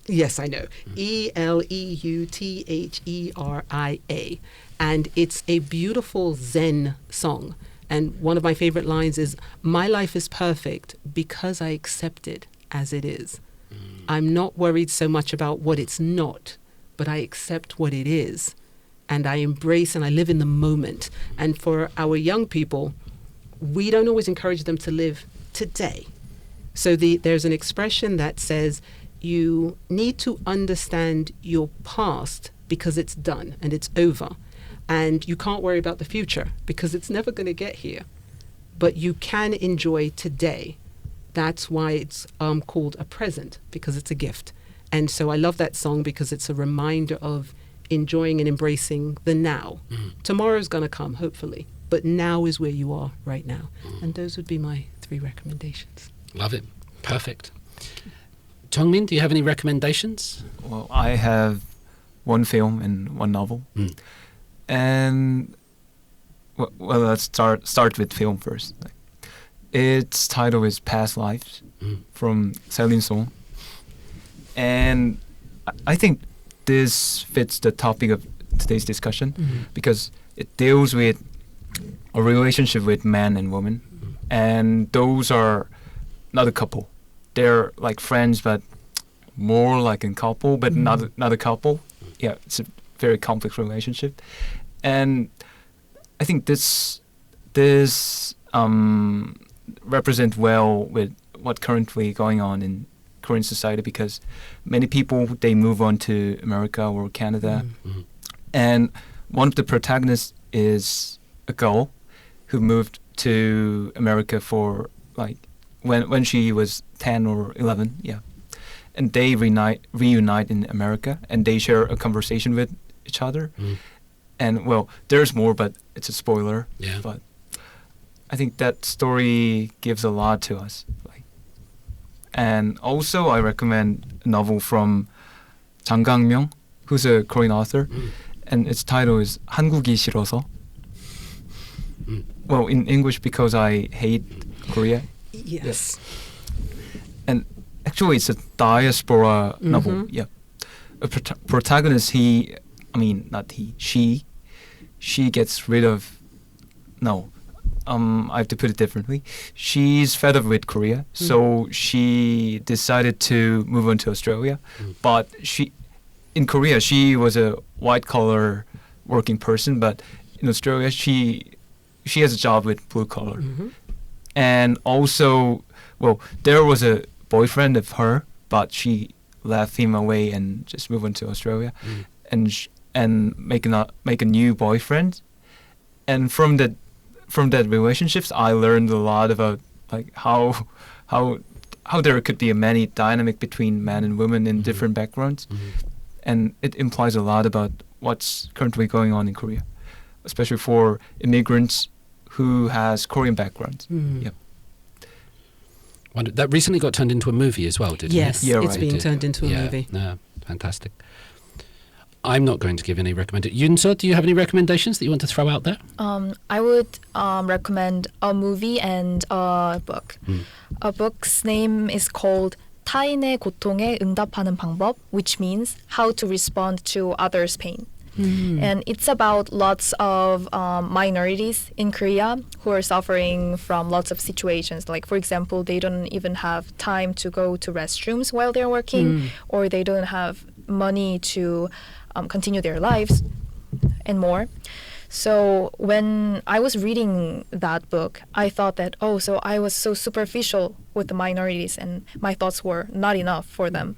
Yes, I know. Eleutheria. And it's a beautiful Zen song. And one of my favorite lines is, my life is perfect because I accept it as it is. I'm not worried so much about what it's not, but I accept what it is. And I embrace and I live in the moment. And for our young people, we don't always encourage them to live today. So there's an expression that says, you need to understand your past because it's done and it's over. And you can't worry about the future because it's never going to get here. But you can enjoy today. That's why it's called a present, because it's a gift. And so I love that song because it's a reminder of enjoying and embracing the now. Tomorrow's going to come, hopefully. But now is where you are right now. And those would be my 3 recommendations. Love it. Perfect. Jungmin, do you have any recommendations? Well, I have one film and one novel. And well, let's start with film first. Its title is Past Lives from Celine Song. And I think this fits the topic of today's discussion because it deals with a relationship with man and woman. And those are not a couple. They're like friends, but more like a couple, but not a couple. Yeah, it's a very complex relationship. And I think this represents well with what currently going on in Korean society, because many people, they move on to America or Canada. And one of the protagonists is a girl who moved to America for like when she was 10 or 11, yeah. And they reunite in America, and they share a conversation with each other. And well, there's more, but it's a spoiler. Yeah. But I think that story gives a lot to us. And also, I recommend a novel from Jang Kang-myung, who's a Korean author, and its title is 한국이 싫어서. Well, in English, because I hate Korea. Yes. And actually, it's a diaspora novel. Yeah. A protagonist, she gets rid of, I have to put it differently. She's fed up with Korea, so she decided to move on to Australia. But in Korea, she was a white-collar working person, but in Australia, she has a job with blue-collar. And also, well, there was a boyfriend of her, but she left him away and just moved on to Australia, and make a new boyfriend. And from that relationships, I learned a lot about like how there could be a many dynamic between men and women in different backgrounds, and it implies a lot about what's currently going on in Korea, especially for immigrants who has Korean backgrounds. Yep. That recently got turned into a movie as well, didn't Yes, it? Yeah, it's right. being turned into a movie. Yeah, fantastic. I'm not going to give any recommendations. Yoon-seo, do you have any recommendations that you want to throw out there? I would recommend a movie and a book. A book's name is called 타인의 고통에 응답하는 방법, which means how to respond to others' pain. And it's about lots of minorities in Korea who are suffering from lots of situations. Like, for example, they don't even have time to go to restrooms while they're working, or they don't have money to continue their lives, and more. So when I was reading that book, I thought that, so I was so superficial with the minorities and my thoughts were not enough for them.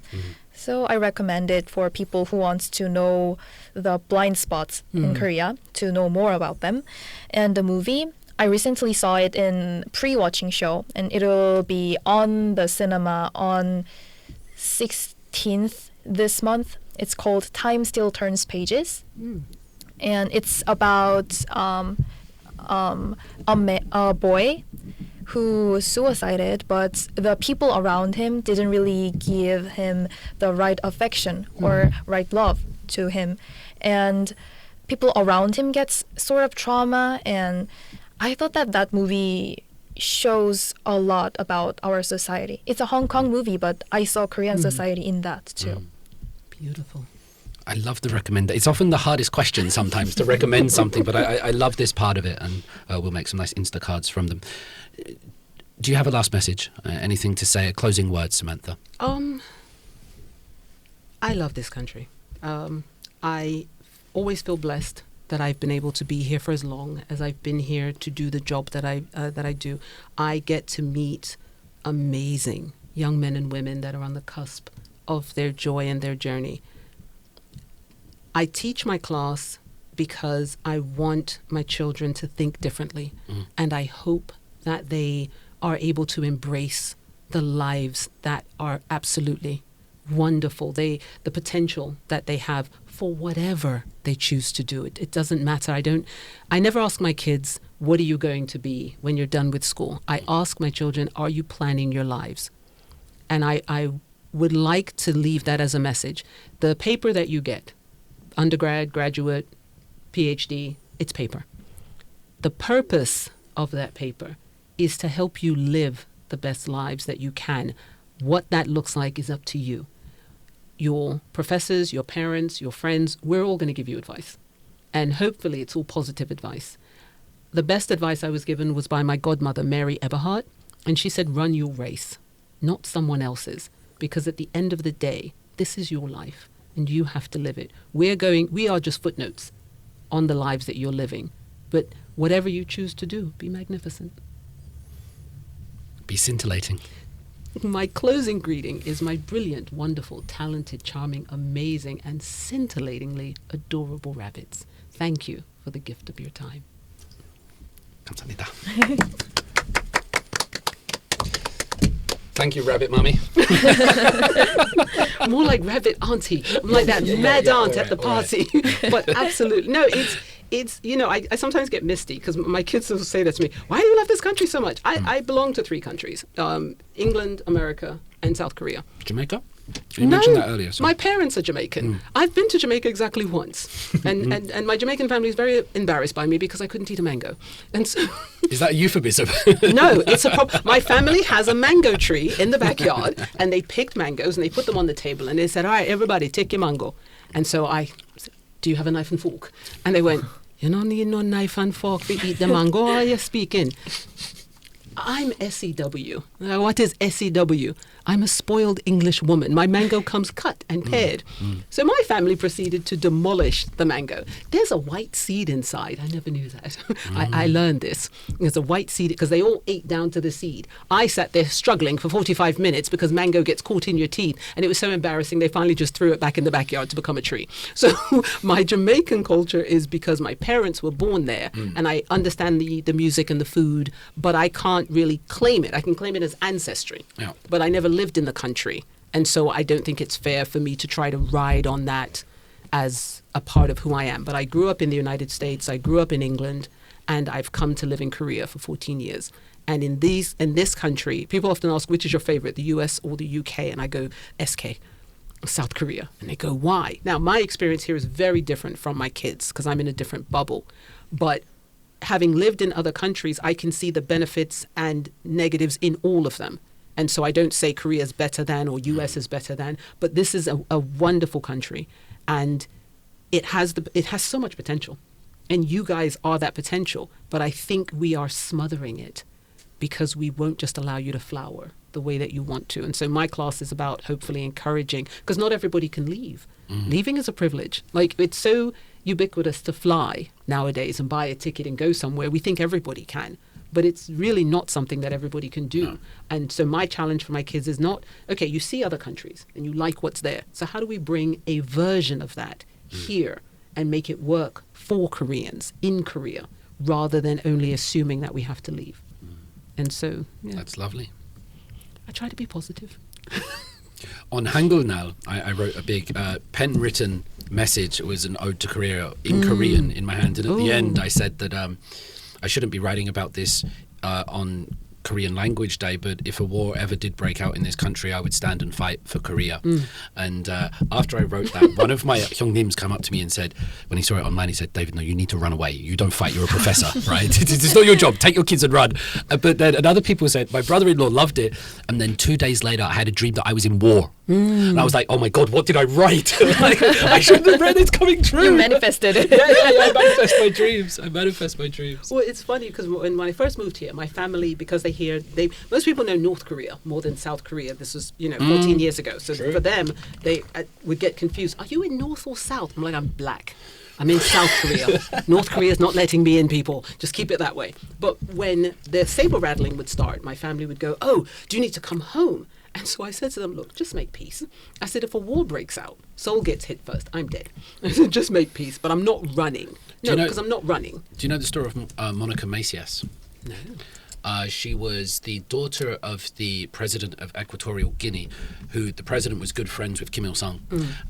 So I recommend it for people who wants to know the blind spots in Korea, to know more about them. And the movie, I recently saw it in pre-watching show, and it'll be on the cinema on 16th this month. It's called Time Still Turns Pages. And it's about a boy who suicided, but the people around him didn't really give him the right affection or right love to him. And people around him gets sort of trauma, and I thought that movie shows a lot about our society. It's a Hong Kong movie, but I saw Korean society in that too. Beautiful. I love the recommend. It's often the hardest question sometimes to recommend something, but I love this part of it, and we'll make some nice Instacards from them. Do you have a last message? Anything to say? A closing word, Samantha? I love this country. I always feel blessed that I've been able to be here for as long as I've been here to do the job that I do. I get to meet amazing young men and women that are on the cusp of their joy and their journey. I teach my class because I want my children to think differently, and I hope that they are able to embrace the lives that are absolutely wonderful. The potential that they have for whatever they choose to do. It doesn't matter. I never ask my kids, what are you going to be when you're done with school? I ask my children, are you planning your lives? And I would like to leave that as a message. The paper that you get, undergrad, graduate, PhD, it's paper. The purpose of that paper is to help you live the best lives that you can. What that looks like is up to you. Your professors, your parents, your friends, we're all going to give you advice. And hopefully it's all positive advice. The best advice I was given was by my godmother, Mary Eberhardt, and she said, run your race, not someone else's, because at the end of the day, this is your life. And you have to live it. We are just footnotes on the lives that you're living. But whatever you choose to do, be magnificent. Be scintillating. My closing greeting is my brilliant, wonderful, talented, charming, amazing, and scintillatingly adorable rabbits. Thank you for the gift of your time. 감사합니다. Thank you, Rabbit Mummy. More like Rabbit Auntie. I'm like that mad aunt at the party. But absolutely. No, it's I sometimes get misty because my kids will say that to me. Why do you love this country so much? I belong to 3 countries. England, America, and South Korea. Jamaica? You mentioned that earlier. My parents are Jamaican. I've been to Jamaica exactly once. And my Jamaican family is very embarrassed by me because I couldn't eat a mango. And so is that a euphemism? No, it's a problem. My family has a mango tree in the backyard, and they picked mangoes and they put them on the table and they said, all right, everybody, take your mango. And so I said, do you have a knife and fork? And they went, you don't need no knife and fork to eat the mango. What are you speaking? I'm SEW. What is SEW? I'm a spoiled English woman. My mango comes cut and pared. So my family proceeded to demolish the mango. There's a white seed inside. I never knew that. I learned this. There's a white seed because they all ate down to the seed. I sat there struggling for 45 minutes because mango gets caught in your teeth. And it was so embarrassing, they finally just threw it back in the backyard to become a tree. So my Jamaican culture is because my parents were born there and I understand the music and the food, but I can't really claim it. I can claim it as ancestry, but I never lived in the country, and so I don't think it's fair for me to try to ride on that as a part of who I am. But I grew up in the United States, I grew up in England, and I've come to live in Korea for 14 years. And in this country, people often ask, which is your favorite, the US or the UK? And I go, SK, South Korea. And they go, why? Now, my experience here is very different from my kids because I'm in a different bubble. But having lived in other countries, I can see the benefits and negatives in all of them. And so I don't say Korea is better than or US is better than, but this is a wonderful country. And it has so much potential. And you guys are that potential. But I think we are smothering it because we won't just allow you to flower the way that you want to. And so my class is about hopefully encouraging, because not everybody can leave. Leaving is a privilege. Like, it's so ubiquitous to fly nowadays and buy a ticket and go somewhere. We think everybody can, but it's really not something that everybody can do. No. And so my challenge for my kids is not, okay, you see other countries and you like what's there. So how do we bring a version of that here and make it work for Koreans in Korea, rather than only assuming that we have to leave? And so, yeah. That's lovely. I try to be positive. On Hangul now, I wrote a big pen-written message. It was an ode to Korea in Korean in my hand. And at the end, I said that I shouldn't be writing about this on Korean Language Day, but if a war ever did break out in this country, I would stand and fight for Korea. And after I wrote that, one of my hyungnims came up to me and said, when he saw it online, he said, David, no, you need to run away. You don't fight. You're a professor, right? It's not your job. Take your kids and run. But then other people said, my brother-in-law loved it. And then 2 days later, I had a dream that I was in war. And I was like, oh my God, what did I write? Like, I shouldn't have read it's coming true. You manifested it. Yeah, I manifest my dreams. Well, it's funny because when I first moved here, my family, because most people know North Korea more than South Korea. This was, 14 years ago. So True. for them, they would get confused. Are you in North or South? I'm like, I'm black. I'm in South Korea. North Korea is not letting me in, people. Just keep it that way. But when the saber rattling would start, my family would go, oh, do you need to come home? And so I said to them, look, just make peace. I said, if a war breaks out, Seoul gets hit first, I'm dead. I said, just make peace, but I'm not running. No, because I'm not running. Do you know the story of Monica Macias? No. She was the daughter of the president of Equatorial Guinea, who the president was good friends with Kim Il-sung.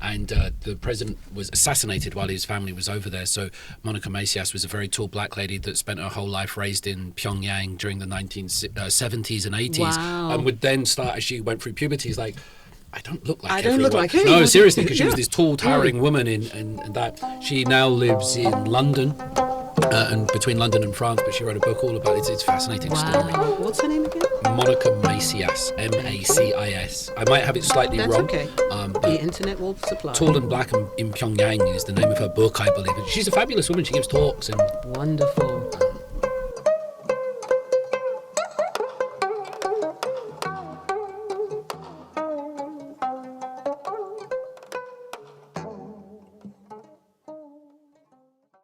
And the president was assassinated while his family was over there. So Monica Macias was a very tall black lady that spent her whole life raised in Pyongyang during the 1970s and 80s. Wow. And would then start, as she went through puberty, like, I don't look like I don't look like her. No, seriously, because she was this tall, towering woman and that. She now lives in London. And between London and France, but she wrote a book all about it. It's a fascinating story. What's her name again? Monica Macias, Macis. I might have it slightly That's wrong. Okay. The internet will supply. Tall and Black in Pyongyang is the name of her book, I believe. And she's a fabulous woman. She gives talks and wonderful.